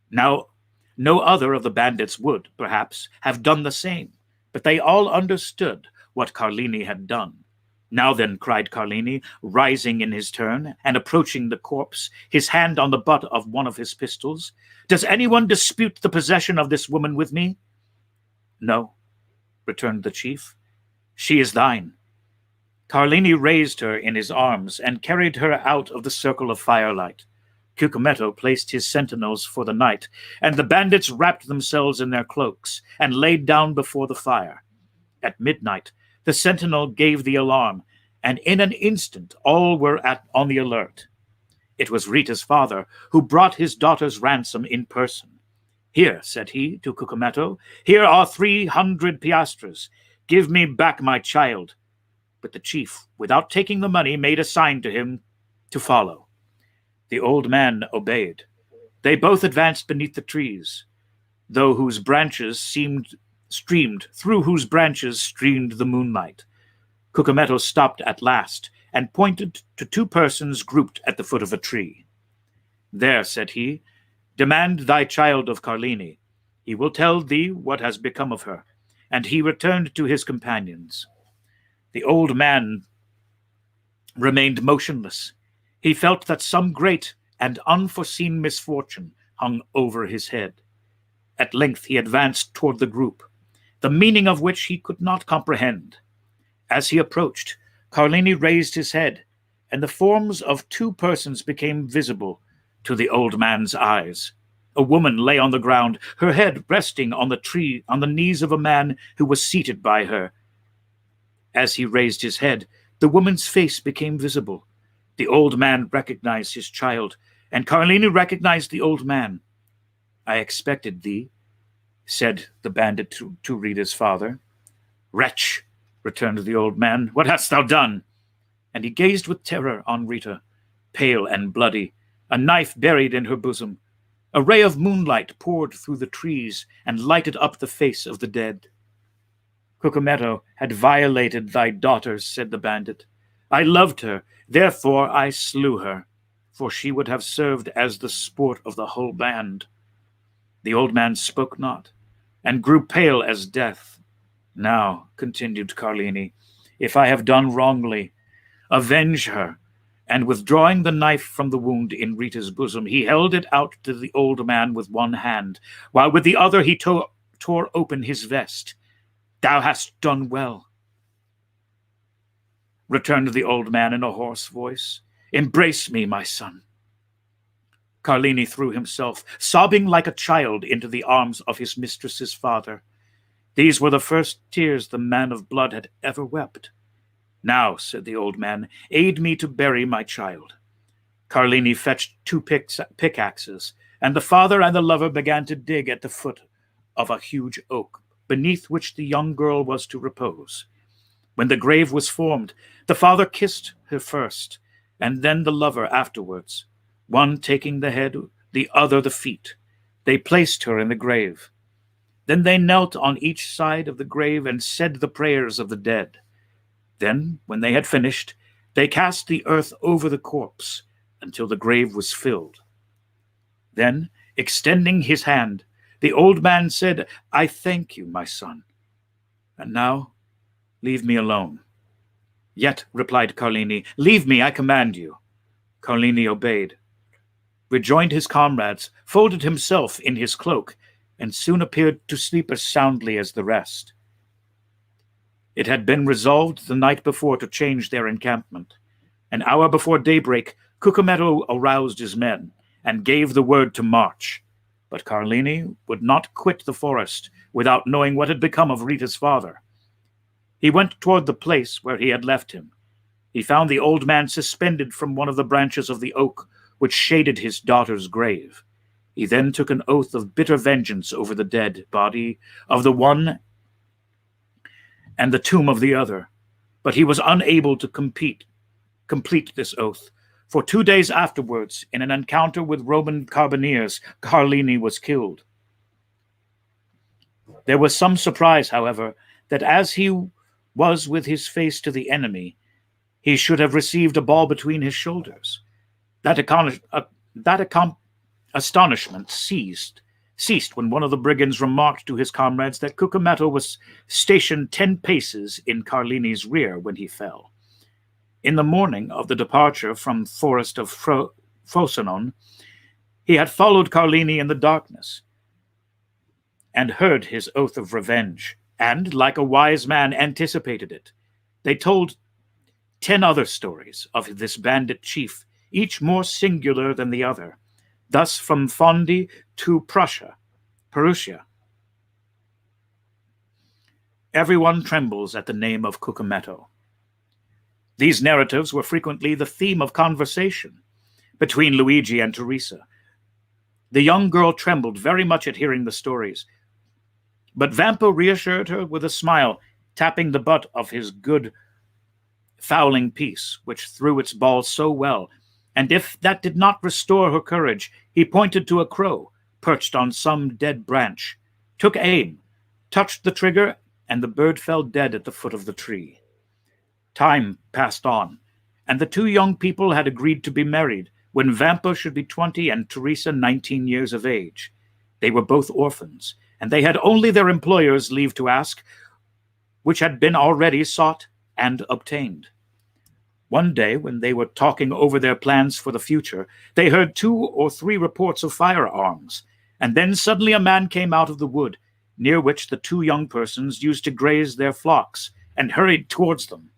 Now, no other of the bandits would, perhaps, have done the same, but they all understood what Carlini had done. Now then," cried Carlini, rising in his turn and approaching the corpse, his hand on the butt of one of his pistols, "does anyone dispute the possession of this woman with me?" "No," returned the chief. "She is thine." Carlini raised her in his arms and carried her out of the circle of firelight. Cucumetto placed his sentinels for the night, and the bandits wrapped themselves in their cloaks and laid down before the fire. At midnight, the sentinel gave the alarm, and in an instant all were on the alert. It was Rita's father, who brought his daughter's ransom in person. "Here," said he to Cucumetto, "here are 300 piastres. Give me back my child." But the chief, without taking the money, made a sign to him to follow. The old man obeyed. They both advanced beneath the trees, through whose branches streamed the moonlight. Cucumetto stopped at last and pointed to two persons grouped at the foot of a tree. "There," said he, "demand thy child of Carlini. He will tell thee what has become of her." And he returned to his companions. The old man remained motionless. He felt that some great and unforeseen misfortune hung over his head. At length he advanced toward the group, the meaning of which he could not comprehend. As he approached, Carlini raised his head, and the forms of two persons became visible to the old man's eyes. A woman lay on the ground, her head resting on the knees of a man who was seated by her. As he raised his head, the woman's face became visible. The old man recognized his child, and Carlini recognized the old man. "I expected thee," said the bandit to Rita's father. "Wretch," returned the old man, "what hast thou done?" And he gazed with terror on Rita, pale and bloody, a knife buried in her bosom. A ray of moonlight poured through the trees and lighted up the face of the dead. "Cucumetto had violated thy daughter," said the bandit. "I loved her, therefore I slew her." for she would have served as the sport of the whole band. The old man spoke not, and grew pale as death. Now, continued Carlini, if I have done wrongly, avenge her. And withdrawing the knife from the wound in Rita's bosom, he held it out to the old man with one hand, while with the other he tore open his vest. Thou hast done well, returned the old man in a hoarse voice. Embrace me, my son. Carlini threw himself, sobbing like a child, into the arms of his mistress's father. These were the first tears the man of blood had ever wept. Now, said the old man, aid me to bury my child. Carlini fetched 2 pickaxes, and the father and the lover began to dig at the foot of a huge oak, beneath which the young girl was to repose. When the grave was formed, the father kissed her first, and then the lover afterwards, one taking the head, the other the feet. They placed her in the grave. Then they knelt on each side of the grave and said the prayers of the dead. Then, when they had finished, they cast the earth over the corpse until the grave was filled. Then, extending his hand, the old man said, I thank you, my son. And now, leave me alone. Yet, replied Carlini, leave me, I command you. Carlini obeyed, rejoined his comrades, folded himself in his cloak, and soon appeared to sleep as soundly as the rest. It had been resolved the night before to change their encampment. An hour before daybreak, Cucumetto aroused his men, and gave the word to march. But Carlini would not quit the forest without knowing what had become of Rita's father. He went toward the place where he had left him. He found the old man suspended from one of the branches of the oak which shaded his daughter's grave. He then took an oath of bitter vengeance over the dead body of the one and the tomb of the other, but he was unable to complete this oath, for 2 days afterwards, in an encounter with Roman carbineers, Carlini was killed. There was some surprise, however, that as he was with his face to the enemy, he should have received a ball between his shoulders. That astonishment ceased when one of the brigands remarked to his comrades that Cucumetto was stationed 10 paces in Carlini's rear when he fell. In the morning of the departure from forest of Frosinone, he had followed Carlini in the darkness and heard his oath of revenge, and, like a wise man, anticipated it. They told 10 other stories of this bandit chief, each more singular than the other. Thus, from Fondi to Perugia, everyone trembles at the name of Cucumetto. These narratives were frequently the theme of conversation between Luigi and Teresa. The young girl trembled very much at hearing the stories, but Vampo reassured her with a smile, tapping the butt of his good fowling piece, which threw its ball so well, and if that did not restore her courage, he pointed to a crow perched on some dead branch, took aim, touched the trigger, and the bird fell dead at the foot of the tree. Time passed on, and the 2 young people had agreed to be married when Vampo should be 20 and Teresa 19 years of age. They were both orphans, and they had only their employers' leave to ask, which had been already sought and obtained. One day, when they were talking over their plans for the future, they heard 2 or 3 reports of firearms, and then suddenly a man came out of the wood, near which the 2 young persons used to graze their flocks, and hurried towards them.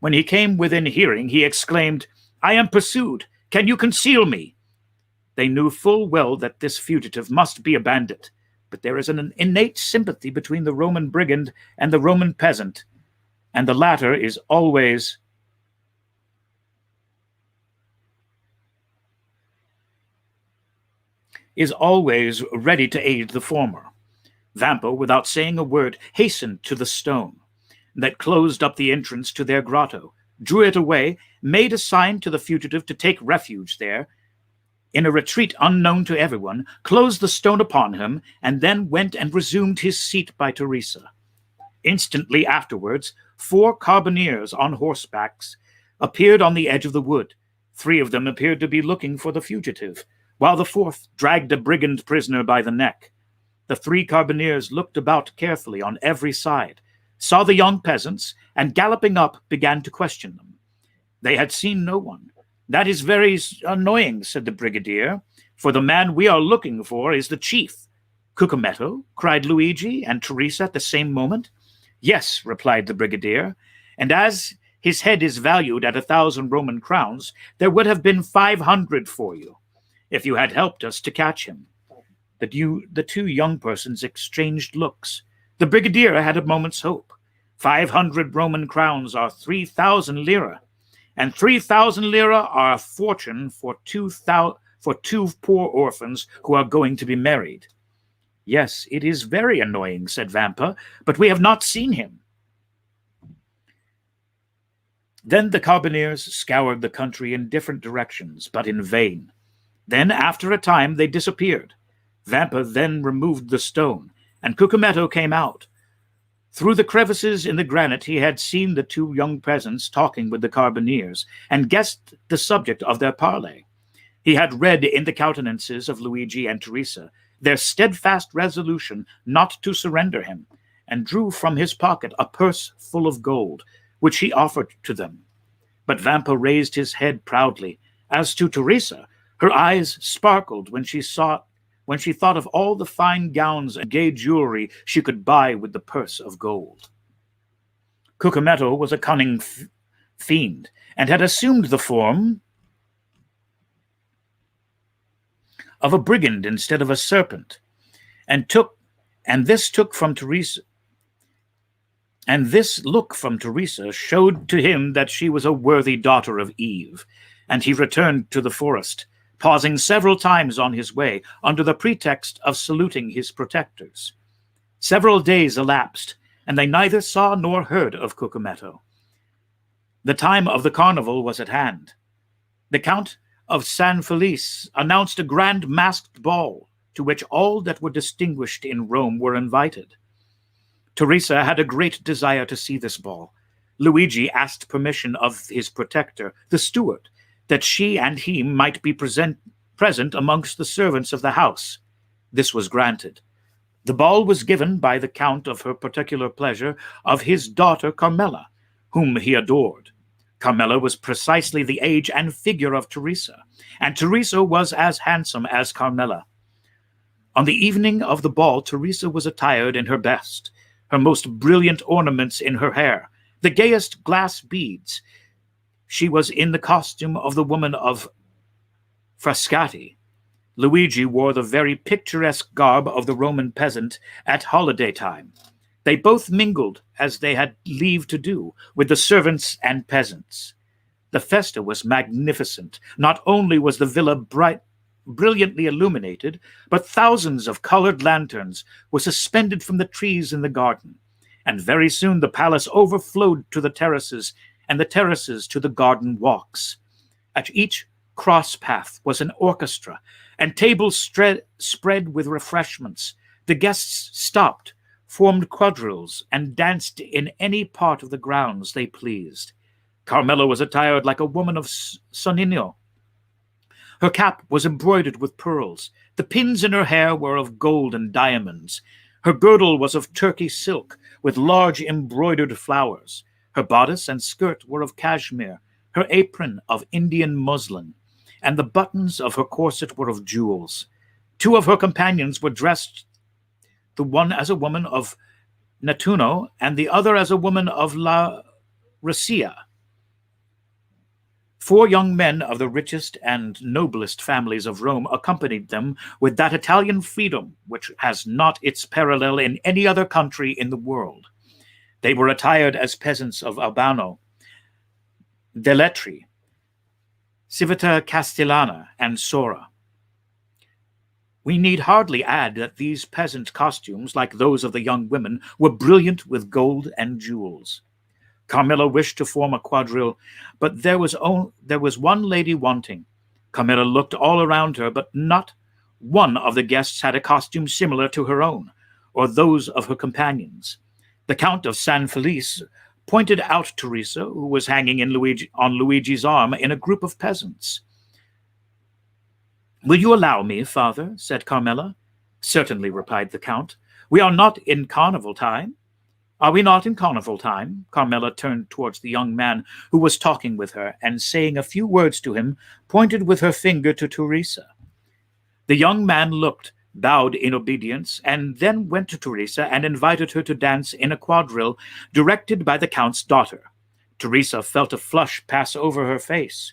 When he came within hearing, he exclaimed, I am pursued. Can you conceal me? They knew full well that this fugitive must be a bandit, but there is an innate sympathy between the Roman brigand and the Roman peasant, and the latter is always ready to aid the former. Vampo, without saying a word, hastened to the stone that closed up the entrance to their grotto, drew it away, made a sign to the fugitive to take refuge there, in a retreat unknown to everyone, closed the stone upon him, and then went and resumed his seat by Teresa. Instantly afterwards, 4 carbineers on horsebacks appeared on the edge of the wood. 3 of them appeared to be looking for the fugitive, while the 4th dragged a brigand prisoner by the neck. The 3 carbineers looked about carefully on every side, saw the young peasants, and galloping up began to question them. They had seen no one. "That is very annoying," said the brigadier, "for the man we are looking for is the chief." "Cucumetto?" cried Luigi and Teresa at the same moment. "Yes," replied the brigadier, "and as his head is valued at 1,000 Roman crowns, there would have been 500 for you, if you had helped us to catch him." The 2 young persons exchanged looks. The brigadier had a moment's hope. 500 Roman crowns are 3,000 lire, and 3,000 lire are a fortune for 2 poor orphans who are going to be married. "Yes, it is very annoying," said Vampa, "but we have not seen him." Then the carbineers scoured the country in different directions, but in vain. Then, after a time, they disappeared. Vampa then removed the stone, and Cucumetto came out. Through the crevices in the granite he had seen the 2 young peasants talking with the carbineers, and guessed the subject of their parley. He had read in the countenances of Luigi and Teresa their steadfast resolution not to surrender him, and drew from his pocket a purse full of gold, which he offered to them. But Vampa raised his head proudly. As to Teresa, her eyes sparkled when she thought of all the fine gowns and gay jewelry she could buy with the purse of gold. Cucumetto was a cunning fiend, and had assumed the form of a brigand instead of a serpent, and this look from Teresa showed to him that she was a worthy daughter of Eve, and he returned to the forest, pausing several times on his way under the pretext of saluting his protectors. Several days elapsed, and they neither saw nor heard of Cucumetto. The time of the carnival was at hand. The Count of San Felice announced a grand masked ball, to which all that were distinguished in Rome were invited. Teresa had a great desire to see this ball. Luigi asked permission of his protector, the steward, that she and he might be present amongst the servants of the house. This was granted. The ball was given by the Count of her particular pleasure of his daughter Carmela, whom he adored. Carmela was precisely the age and figure of Teresa, and Teresa was as handsome as Carmela. On the evening of the ball, Teresa was attired in her best, her most brilliant ornaments in her hair, the gayest glass beads. She was in the costume of the woman of Frascati. Luigi wore the very picturesque garb of the Roman peasant at holiday time. They both mingled, as they had leave to do, with the servants and peasants. The festa was magnificent. Not only was the villa brilliantly illuminated, but thousands of colored lanterns were suspended from the trees in the garden, and very soon the palace overflowed to the terraces, and the terraces to the garden walks. At each cross path was an orchestra, and tables spread with refreshments. The guests stopped, formed quadrilles, and danced in any part of the grounds they pleased. Carmela was attired like a woman of Sonnino. Her cap was embroidered with pearls. The pins in her hair were of gold and diamonds. Her girdle was of Turkey silk, with large embroidered flowers. Her bodice and skirt were of cashmere, her apron of Indian muslin, and the buttons of her corset were of jewels. 2 of her companions were dressed, the one as a woman of Nettuno, and the other as a woman of La Recia. 4 young men of the richest and noblest families of Rome accompanied them with that Italian freedom which has not its parallel in any other country in the world. They were attired as peasants of Albano, Deletri, Civita Castellana, and Sora. We need hardly add that these peasant costumes, like those of the young women, were brilliant with gold and jewels. Carmilla wished to form a quadrille, but there was one lady wanting. Carmilla looked all around her, but not one of the guests had a costume similar to her own, or those of her companions. The Count of San Felice pointed out Teresa, who was hanging on Luigi's arm in a group of peasants. "Will you allow me, father?" said Carmela. "Certainly," replied the count. "We are not in carnival time." "Are we not in carnival time?" Carmela turned towards the young man who was talking with her, and saying a few words to him, pointed with her finger to Teresa. The young man looked, bowed in obedience, and then went to Teresa and invited her to dance in a quadrille directed by the count's daughter. Teresa felt a flush pass over her face.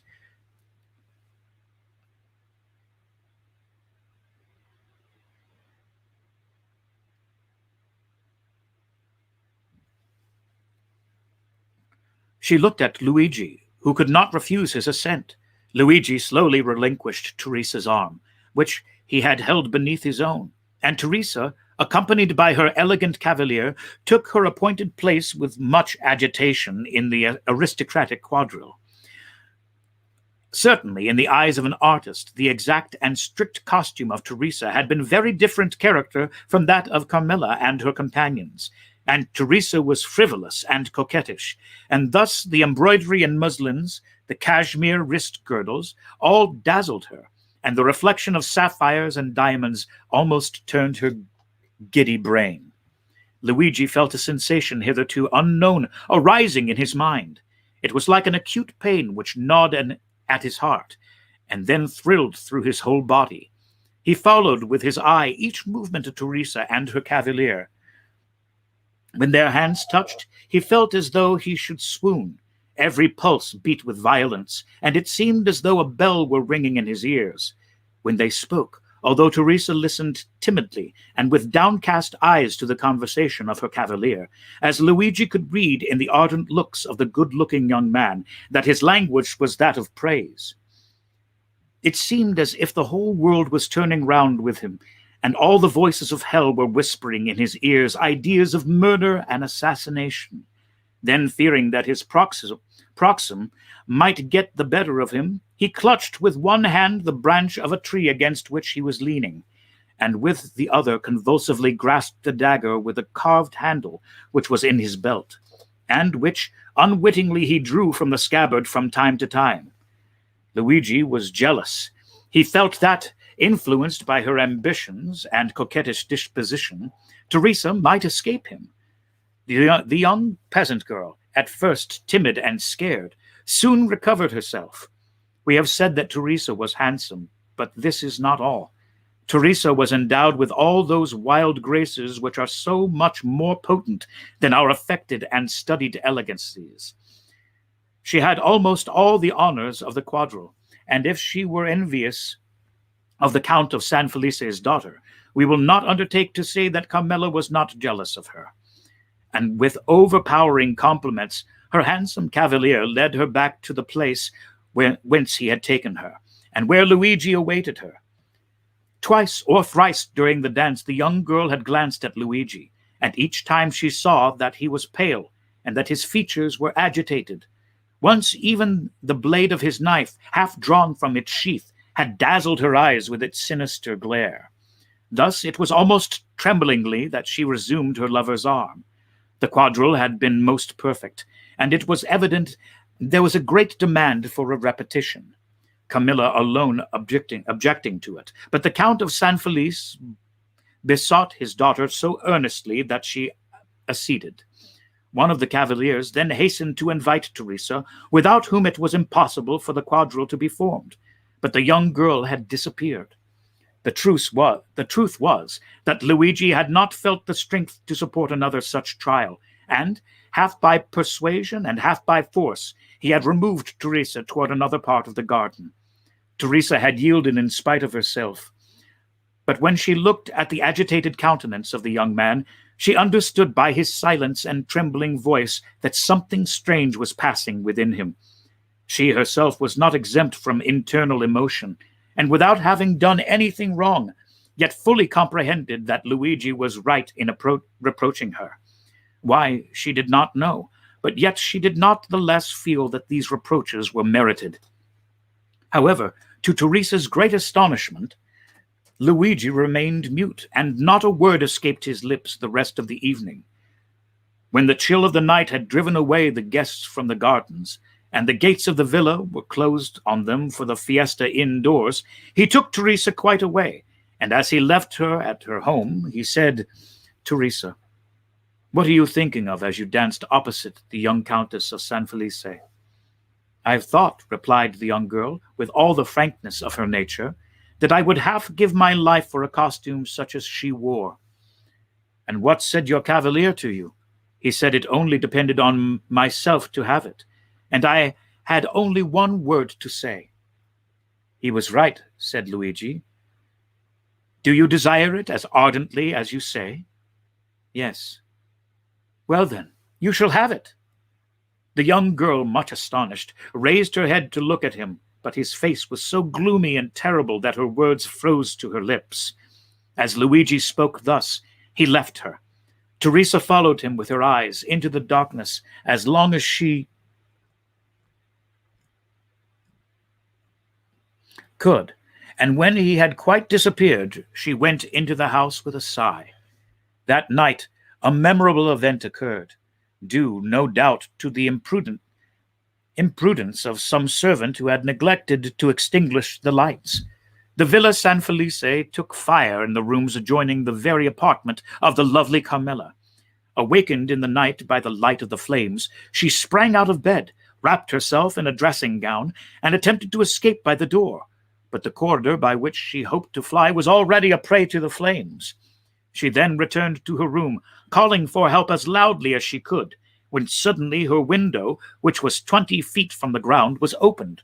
She looked at Luigi, who could not refuse his assent. Luigi slowly relinquished Teresa's arm, which he had held beneath his own, and Teresa, accompanied by her elegant cavalier, took her appointed place with much agitation in the aristocratic quadrille. Certainly, in the eyes of an artist, the exact and strict costume of Teresa had been very different character from that of Carmela and her companions, and Teresa was frivolous and coquettish, and thus the embroidery and muslins, the cashmere wrist girdles, all dazzled her, and the reflection of sapphires and diamonds almost turned her giddy brain. Luigi felt a sensation hitherto unknown arising in his mind. It was like an acute pain which gnawed at his heart, and then thrilled through his whole body. He followed with his eye each movement of Teresa and her cavalier. When their hands touched, he felt as though he should swoon. Every pulse beat with violence, and it seemed as though a bell were ringing in his ears. When they spoke, although Teresa listened timidly and with downcast eyes to the conversation of her cavalier, as Luigi could read in the ardent looks of the good-looking young man that his language was that of praise. It seemed as if the whole world was turning round with him, and all the voices of hell were whispering in his ears ideas of murder and assassination. Then, fearing that his proxim might get the better of him, he clutched with one hand the branch of a tree against which he was leaning, and with the other convulsively grasped the dagger with a carved handle which was in his belt, and which unwittingly he drew from the scabbard from time to time. Luigi was jealous. He felt that, influenced by her ambitions and coquettish disposition, Teresa might escape him. The young peasant girl, at first timid and scared, soon recovered herself. We have said that Teresa was handsome, but this is not all. Teresa was endowed with all those wild graces which are so much more potent than our affected and studied elegancies. She had almost all the honors of the quadrille, and if she were envious of the Count of San Felice's daughter, we will not undertake to say that Carmela was not jealous of her. And with overpowering compliments, her handsome cavalier led her back to the place whence he had taken her, and where Luigi awaited her. Twice or thrice during the dance the young girl had glanced at Luigi, and each time she saw that he was pale and that his features were agitated. Once even the blade of his knife, half drawn from its sheath, had dazzled her eyes with its sinister glare. Thus it was almost tremblingly that she resumed her lover's arm. The quadrille had been most perfect, and it was evident there was a great demand for a repetition. Camilla alone objecting to it, but the Count of San Felice besought his daughter so earnestly that she acceded. One of the cavaliers then hastened to invite Teresa, without whom it was impossible for the quadrille to be formed. But the young girl had disappeared. The truth was that Luigi had not felt the strength to support another such trial, and, half by persuasion and half by force, he had removed Teresa toward another part of the garden. Teresa had yielded in spite of herself. But when she looked at the agitated countenance of the young man, she understood by his silence and trembling voice that something strange was passing within him. She herself was not exempt from internal emotion, and without having done anything wrong, yet fully comprehended that Luigi was right in reproaching her. Why, she did not know, but yet she did not the less feel that these reproaches were merited. However, to Teresa's great astonishment, Luigi remained mute, and not a word escaped his lips the rest of the evening. When the chill of the night had driven away the guests from the gardens, and the gates of the villa were closed on them for the fiesta indoors, he took Teresa quite away, and as he left her at her home, he said, "Teresa, what are you thinking of as you danced opposite the young Countess of San Felice?" "I've thought," replied the young girl, with all the frankness of her nature, "that I would half give my life for a costume such as she wore." "And what said your cavalier to you?" "He said it only depended on myself to have it, and I had only one word to say." "He was right," said Luigi. "Do you desire it as ardently as you say?" "Yes." "Well then, you shall have it." The young girl, much astonished, raised her head to look at him, but his face was so gloomy and terrible that her words froze to her lips. As Luigi spoke thus, he left her. Teresa followed him with her eyes into the darkness as long as she could, and when he had quite disappeared, she went into the house with a sigh. That night, a memorable event occurred, due, no doubt, to the imprudence of some servant who had neglected to extinguish the lights. The Villa San Felice took fire in the rooms adjoining the very apartment of the lovely Carmela. Awakened in the night by the light of the flames, she sprang out of bed, wrapped herself in a dressing gown, and attempted to escape by the door. But the corridor by which she hoped to fly was already a prey to the flames. She then returned to her room, calling for help as loudly as she could, when suddenly her window, which was 20 feet from the ground, was opened.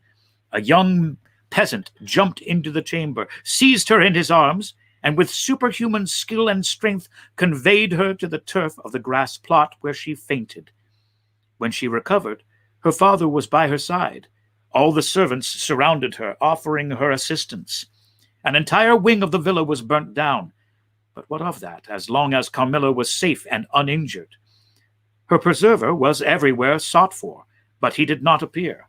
A young peasant jumped into the chamber, seized her in his arms, and with superhuman skill and strength conveyed her to the turf of the grass plot, where she fainted. When she recovered, her father was by her side. All the servants surrounded her, offering her assistance. An entire wing of the villa was burnt down. But what of that, as long as Carmilla was safe and uninjured? Her preserver was everywhere sought for, but he did not appear.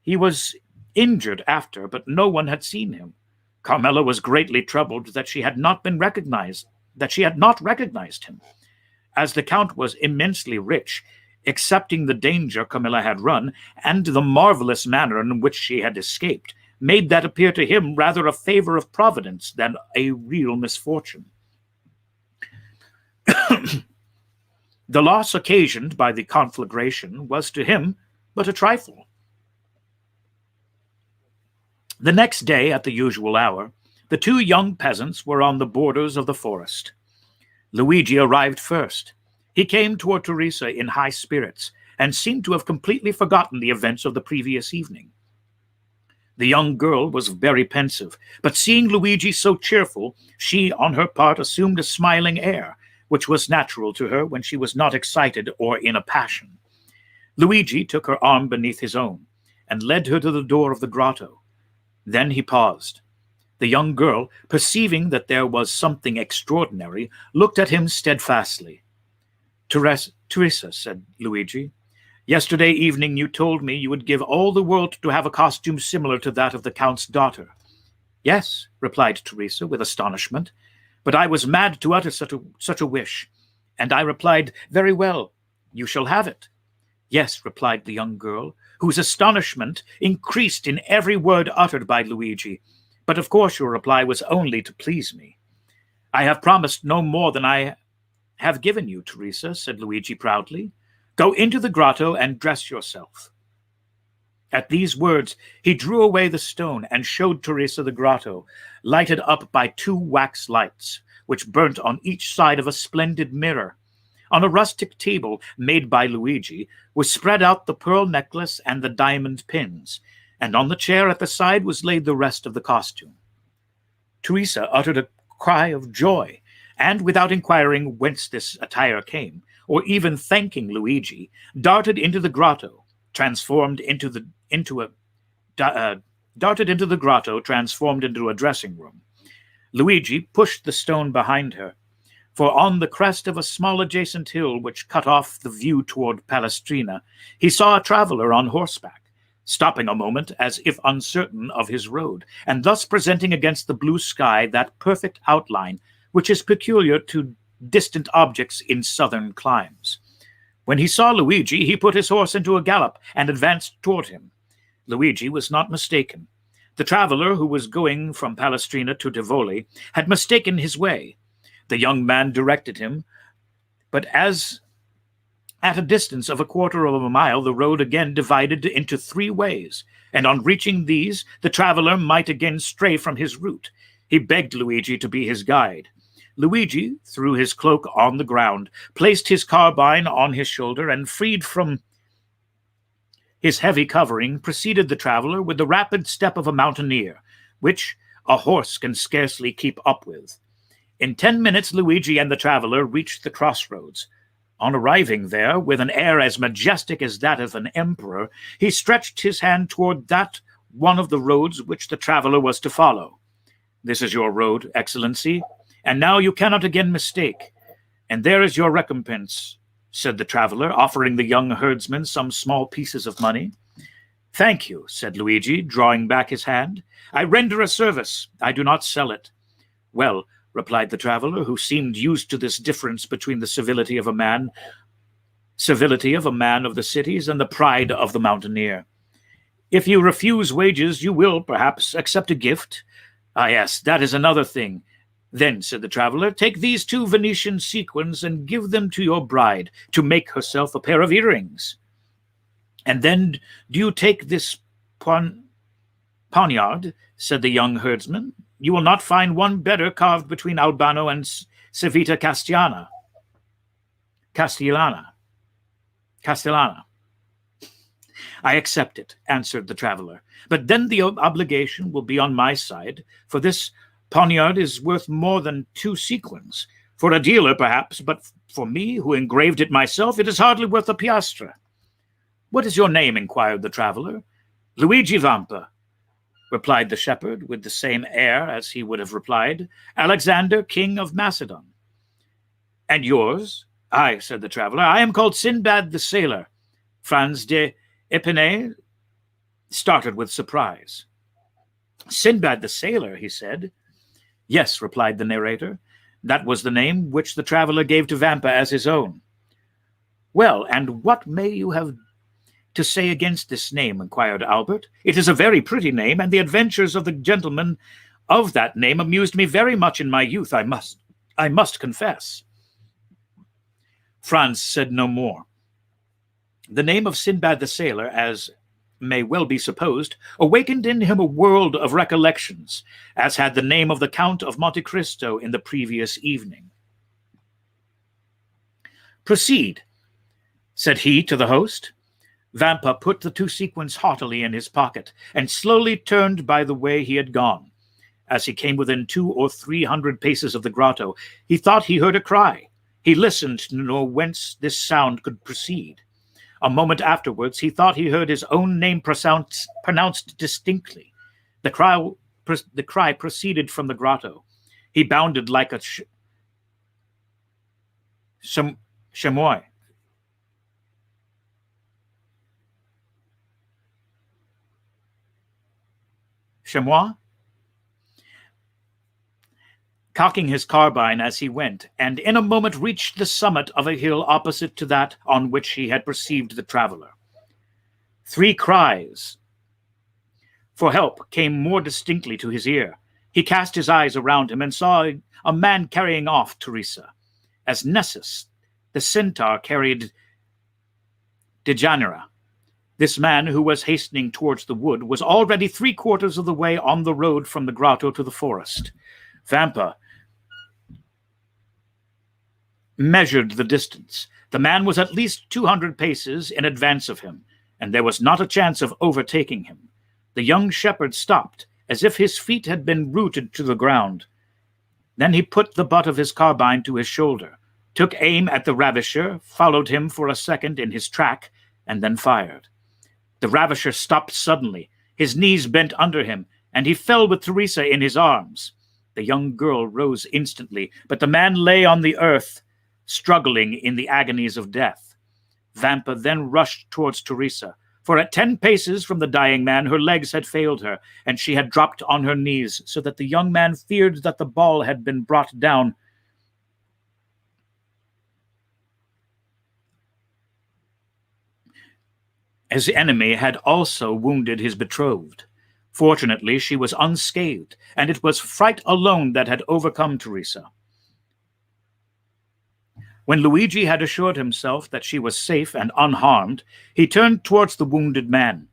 He was injured after, but no one had seen him. Carmilla was greatly troubled that she had not recognized him. As the Count was immensely rich, accepting the danger Carmilla had run, and the marvelous manner in which she had escaped, made that appear to him rather a favor of Providence than a real misfortune. The loss occasioned by the conflagration was to him but a trifle. The next day, at the usual hour, the two young peasants were on the borders of the forest. Luigi arrived first. He came toward Teresa in high spirits, and seemed to have completely forgotten the events of the previous evening. The young girl was very pensive, but seeing Luigi so cheerful, she, on her part, assumed a smiling air, which was natural to her when she was not excited or in a passion. Luigi took her arm beneath his own, and led her to the door of the grotto. Then he paused. The young girl, perceiving that there was something extraordinary, looked at him steadfastly. "Teresa," said Luigi, "yesterday evening you told me you would give all the world to have a costume similar to that of the Count's daughter." "Yes," replied Teresa with astonishment, "but I was mad to utter such a wish." And I replied, "Very well, you shall have it." "Yes," replied the young girl, whose astonishment increased in every word uttered by Luigi, "but of course your reply was only to please me." "I have promised no more than I have given you, Teresa," said Luigi proudly. "Go into the grotto and dress yourself." At these words, he drew away the stone and showed Teresa the grotto, lighted up by 2 wax lights, which burnt on each side of a splendid mirror. On a rustic table made by Luigi was spread out the pearl necklace and the diamond pins, and on the chair at the side was laid the rest of the costume. Teresa uttered a cry of joy, and without inquiring whence this attire came, or even thanking Luigi, darted into the grotto, transformed into a dressing room. Luigi pushed the stone behind her, for on the crest of a small adjacent hill which cut off the view toward Palestrina, he saw a traveler on horseback, stopping a moment as if uncertain of his road, and thus presenting against the blue sky that perfect outline which is peculiar to distant objects in southern climes. When he saw Luigi, he put his horse into a gallop and advanced toward him. Luigi was not mistaken. The traveler who was going from Palestrina to Tivoli had mistaken his way. The young man directed him, but as at a distance of a quarter of a mile, the road again divided into 3 ways, and on reaching these, the traveler might again stray from his route. He begged Luigi to be his guide. Luigi threw his cloak on the ground, placed his carbine on his shoulder, and freed from his heavy covering, preceded the traveler with the rapid step of a mountaineer, which a horse can scarcely keep up with. In 10 minutes, Luigi and the traveler reached the crossroads. On arriving there, with an air as majestic as that of an emperor, he stretched his hand toward that one of the roads which the traveler was to follow. "This is your road, Excellency, and now you cannot again mistake. And there is your recompense," said the traveler, offering the young herdsman some small pieces of money. "Thank you," said Luigi, drawing back his hand. "I render a service. I do not sell it." "Well," replied the traveler, who seemed used to this difference between the civility of a man of the cities and the pride of the mountaineer. "If you refuse wages, you will, perhaps, accept a gift." "Ah, yes, that is another thing." "Then," said the traveler, "take these 2 Venetian sequins and give them to your bride to make herself a pair of earrings." "And then do you take this poniard," said the young herdsman. "You will not find one better carved between Albano and Civita Castellana. "I accept it," answered the traveler. "But then the obligation will be on my side, for this poniard is worth more than 2 sequins. For a dealer, perhaps, but for me, who engraved it myself, it is hardly worth a piastre." "What is your name?" inquired the traveler. "Luigi Vampa," replied the shepherd, with the same air as he would have replied, "Alexander, king of Macedon." "And yours?" "I," said the traveler, "I am called Sinbad the Sailor." Franz de Epinay started with surprise. "Sinbad the Sailor," he said. "Yes," replied the narrator. "That was the name which the traveler gave to Vampa as his own." "Well, and what may you have to say against this name?" inquired Albert. "It is a very pretty name, and the adventures of the gentleman of that name amused me very much in my youth, I must confess." Franz said no more. The name of Sinbad the Sailor, as may well be supposed, awakened in him a world of recollections, as had the name of the Count of Monte Cristo in the previous evening. "Proceed," said he to the host. Vampa put the 2 sequins haughtily in his pocket, and slowly turned by the way he had gone. As he came within 200 or 300 paces of the grotto, he thought he heard a cry. He listened to know whence this sound could proceed. A moment afterwards, he thought he heard his own name pronounced distinctly. The cry proceeded from the grotto. He bounded like a chamois. Cocking his carbine as he went, and in a moment reached the summit of a hill opposite to that on which he had perceived the traveler. 3 cries for help came more distinctly to his ear. He cast his eyes around him and saw a man carrying off Teresa, as Nessus, the centaur, carried Deianira. This man, who was hastening towards the wood, was already 3/4 of the way on the road from the grotto to the forest. Vampa measured the distance. The man was at least 200 paces in advance of him, and there was not a chance of overtaking him. The young shepherd stopped, as if his feet had been rooted to the ground. Then he put the butt of his carbine to his shoulder, took aim at the ravisher, followed him for a second in his track, and then fired. The ravisher stopped suddenly. His knees bent under him, and he fell with Teresa in his arms. The young girl rose instantly, but the man lay on the earth, struggling in the agonies of death. Vampa then rushed towards Teresa, for at 10 paces from the dying man her legs had failed her, and she had dropped on her knees, so that the young man feared that the ball had been brought down His enemy had also wounded his betrothed. Fortunately, she was unscathed, and it was fright alone that had overcome Teresa. When Luigi had assured himself that she was safe and unharmed, he turned towards the wounded man.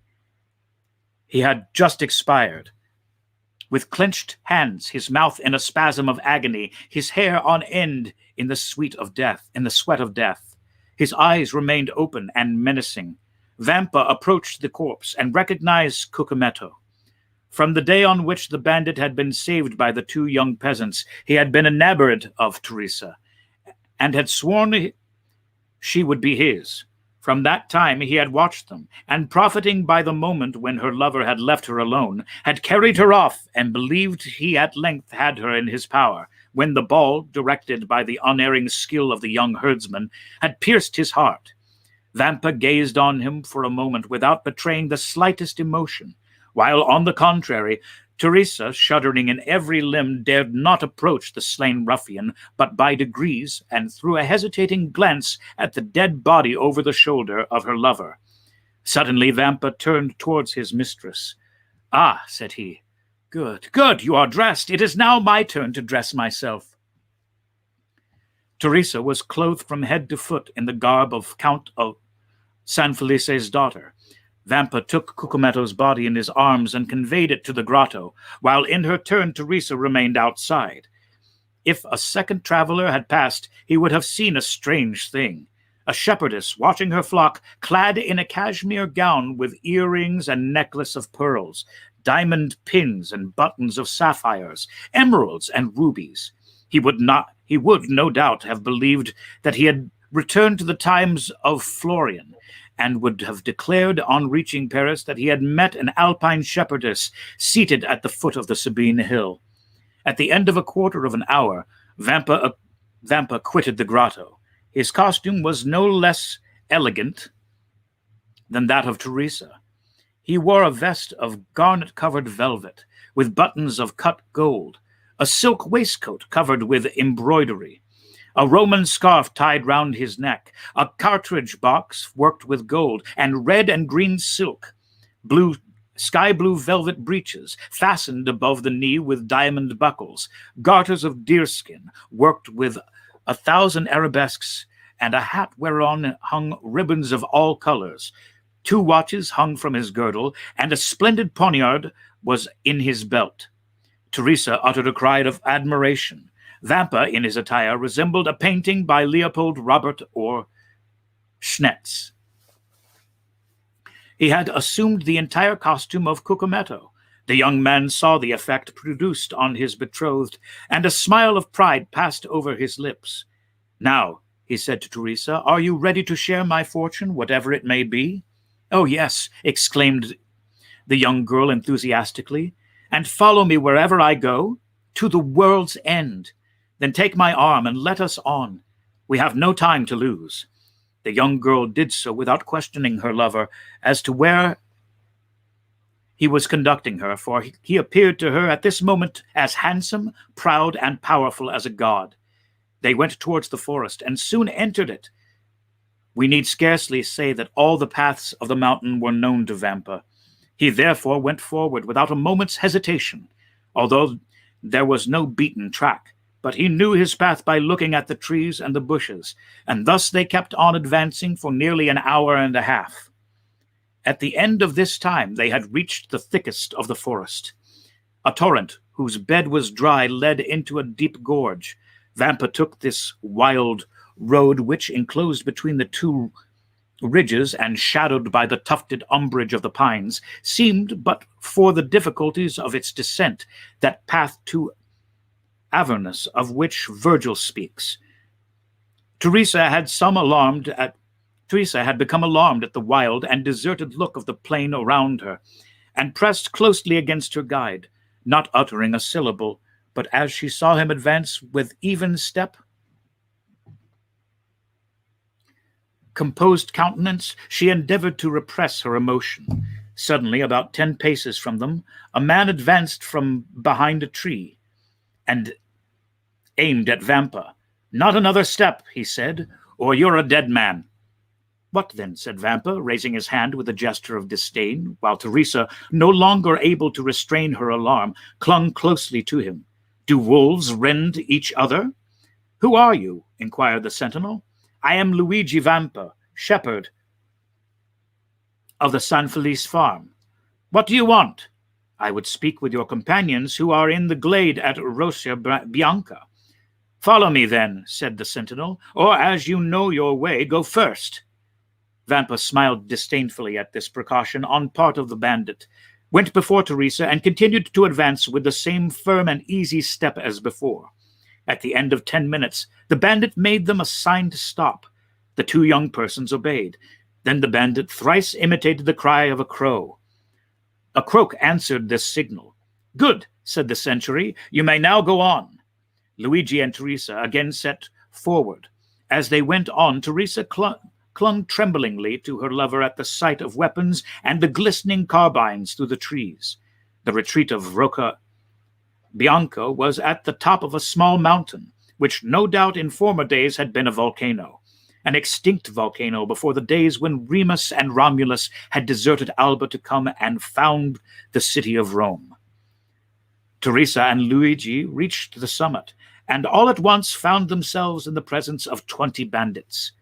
He had just expired. With clenched hands, his mouth in a spasm of agony, his hair on end in the sweat of death. His eyes remained open and menacing. Vampa approached the corpse and recognized Cucumetto. From the day on which the bandit had been saved by the two young peasants, he had been enamored of Teresa, and had sworn she would be his. From that time he had watched them, and profiting by the moment when her lover had left her alone, had carried her off, and believed he at length had her in his power, when the ball, directed by the unerring skill of the young herdsman, had pierced his heart. Vampa gazed on him for a moment without betraying the slightest emotion, while, on the contrary, Teresa, shuddering in every limb, dared not approach the slain ruffian, but by degrees, and threw a hesitating glance at the dead body over the shoulder of her lover. Suddenly Vampa turned towards his mistress. "Ah," said he, "good, you are dressed. It is now my turn to dress myself." Teresa was clothed from head to foot in the garb of Count of San Felice's daughter. Vampa took Cucumetto's body in his arms and conveyed it to the grotto, while in her turn Teresa remained outside. If a second traveler had passed, he would have seen a strange thing. A shepherdess watching her flock, clad in a cashmere gown with earrings and necklace of pearls, diamond pins and buttons of sapphires, emeralds and rubies. He would no doubt have believed that he had returned to the times of Florian, and would have declared on reaching Paris that he had met an Alpine shepherdess seated at the foot of the Sabine hill. At the end of a quarter of an hour, Vampa quitted the grotto. His costume was no less elegant than that of Teresa. He wore a vest of garnet-covered velvet, with buttons of cut gold, a silk waistcoat covered with embroidery, a Roman scarf tied round his neck, a cartridge box worked with gold, and red and green silk, sky blue velvet breeches fastened above the knee with diamond buckles, garters of deerskin worked with 1,000 arabesques, and a hat whereon hung ribbons of all colors. 2 watches hung from his girdle, and a splendid poniard was in his belt. Teresa uttered a cry of admiration. Vampa, in his attire, resembled a painting by Leopold Robert or Schnetz. He had assumed the entire costume of Cucumetto. The young man saw the effect produced on his betrothed, and a smile of pride passed over his lips. "Now," he said to Teresa, "are you ready to share my fortune, whatever it may be?" "Oh, yes," exclaimed the young girl enthusiastically. "And follow me wherever I go?" "To the world's end." "Then take my arm and let us on. We have no time to lose." The young girl did so without questioning her lover as to where he was conducting her, for he appeared to her at this moment as handsome, proud, and powerful as a god. They went towards the forest and soon entered it. We need scarcely say that all the paths of the mountain were known to Vampa. He therefore went forward without a moment's hesitation, although there was no beaten track. But he knew his path by looking at the trees and the bushes, and thus they kept on advancing for nearly an hour and a half. At the end of this time they had reached the thickest of the forest. A torrent, whose bed was dry, led into a deep gorge. Vampa took this wild road which, enclosed between the 2 ridges and shadowed by the tufted umbrage of the pines, seemed, but for the difficulties of its descent, that path to Avernus of which Virgil speaks. Teresa had become alarmed at the wild and deserted look of the plain around her, and pressed closely against her guide, not uttering a syllable, but as she saw him advance with even step, composed countenance, she endeavored to repress her emotion. Suddenly, about 10 paces from them, a man advanced from behind a tree and aimed at Vampa. "Not another step," he said, "or you're a dead man." What then? Said Vampa, raising his hand with a gesture of disdain, while Teresa, no longer able to restrain her alarm, clung closely to him. Do wolves rend each other? Who are you? Inquired the sentinel. I am Luigi Vampa, shepherd of the San Felice farm. What do you want? I would speak with your companions who are in the glade at Rosia Bianca. Follow me then, said the sentinel, or as you know your way, go first. Vampa smiled disdainfully at this precaution on part of the bandit, went before Teresa, and continued to advance with the same firm and easy step as before. At the end of 10 minutes, the bandit made them a sign to stop. The two young persons obeyed. Then the bandit thrice imitated the cry of a crow. A croak answered this signal. Good, said the sentry, you may now go on. Luigi and Teresa again set forward. As they went on, Teresa clung tremblingly to her lover at the sight of weapons and the glistening carbines through the trees. The retreat of Rocca Bianca was at the top of a small mountain, which no doubt in former days had been a volcano, an extinct volcano before the days when Remus and Romulus had deserted Alba to come and found the city of Rome. Teresa and Luigi reached the summit, and all at once found themselves in the presence of 20 bandits.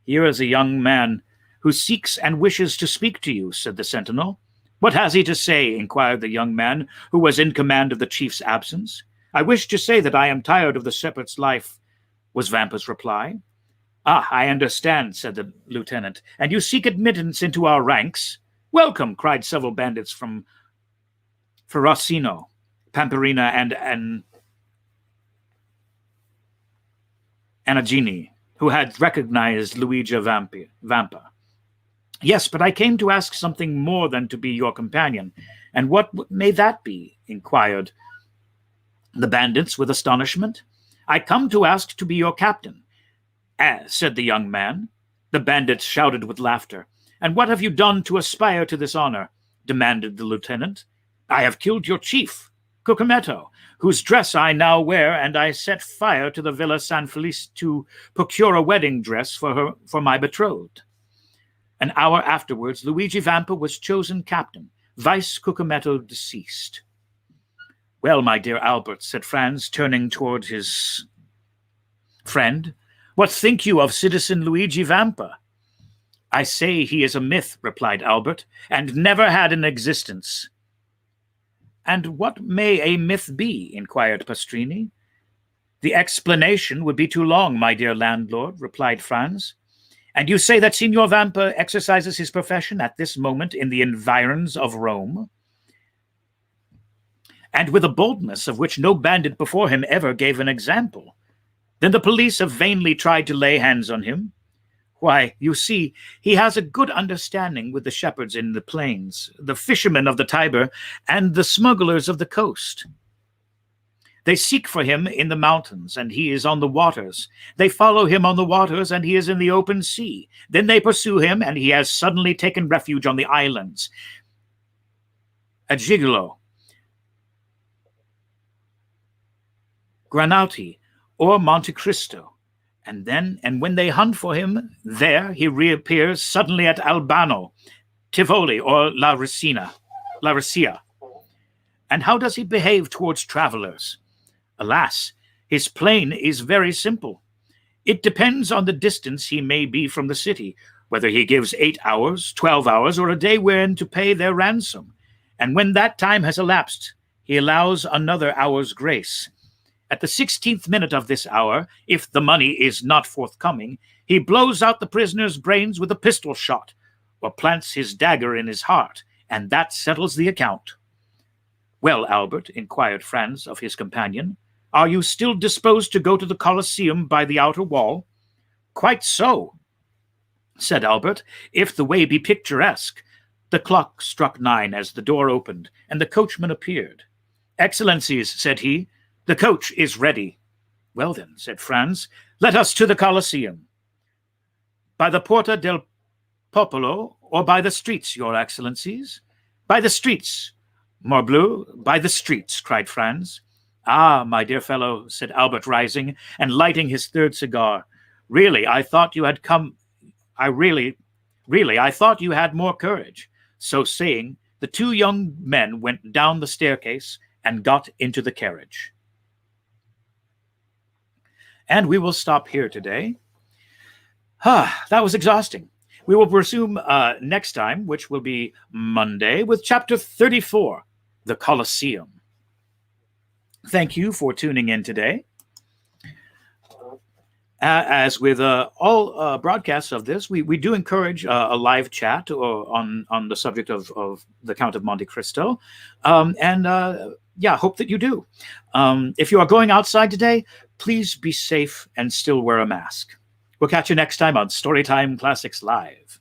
Here is a young man who seeks and wishes to speak to you, said the sentinel. What has he to say? Inquired the young man, who was in command of the chief's absence. I wish to say that I am tired of the shepherd's life, was Vampa's reply. Ah, I understand, said the lieutenant, and you seek admittance into our ranks? Welcome, cried several bandits from Ferrocino, Pamperina, and Anagini, who had recognized Luigi Vampa. Yes, but I came to ask something more than to be your companion. And what may that be? Inquired the bandits with astonishment. I come to ask to be your captain. Said the young man. The bandits shouted with laughter. And what have you done to aspire to this honor? Demanded the lieutenant. I have killed your chief, Cucumetto, whose dress I now wear, and I set fire to the Villa San Felice to procure a wedding dress for my betrothed. An hour afterwards, Luigi Vampa was chosen captain, Vice Cucumetto deceased. Well, my dear Albert, said Franz, turning toward his friend, what think you of citizen Luigi Vampa? I say he is a myth, replied Albert, and never had an existence. And what may a myth be? Inquired Pastrini. The explanation would be too long, my dear landlord, replied Franz. And you say that Signor Vampa exercises his profession at this moment in the environs of Rome? And with a boldness of which no bandit before him ever gave an example. Then the police have vainly tried to lay hands on him. Why, you see, he has a good understanding with the shepherds in the plains, the fishermen of the Tiber, and the smugglers of the coast. They seek for him in the mountains, and he is on the waters. They follow him on the waters, and he is in the open sea. Then they pursue him, and he has suddenly taken refuge on the islands. At Gigolo, Granati, or Monte Cristo. And when they hunt for him, there he reappears suddenly at Albano, Tivoli, or La Ricia. And how does he behave towards travelers? Alas, his plan is very simple. It depends on the distance he may be from the city, whether he gives 8 hours, 12 hours, or a day wherein to pay their ransom. And when that time has elapsed, he allows another hour's grace. At the 16th minute of this hour, if the money is not forthcoming, he blows out the prisoner's brains with a pistol shot, or plants his dagger in his heart, and that settles the account. Well, Albert, inquired Franz of his companion, are you still disposed to go to the Colosseum by the outer wall? Quite so, said Albert, if the way be picturesque. The clock struck 9 as the door opened, and the coachman appeared. Excellencies, said he, the coach is ready. Well then, said Franz, let us to the Colosseum. By the Porta del Popolo, or by the streets, your excellencies? By the streets. Morbleu, by the streets, cried Franz. Ah, my dear fellow, said Albert, rising and lighting his third cigar. Really, I thought you had come. I really Really, I thought you had more courage." So saying, the two young men went down the staircase and got into the carriage. And we will stop here today. That was exhausting. We will resume next time, which will be Monday, with chapter 34, the Colosseum. Thank you for tuning in today. As with all broadcasts of this, we do encourage a live chat on the subject of the Count of Monte Cristo. Hope that you do. If you are going outside today, please be safe and still wear a mask. We'll catch you next time on Storytime Classics Live.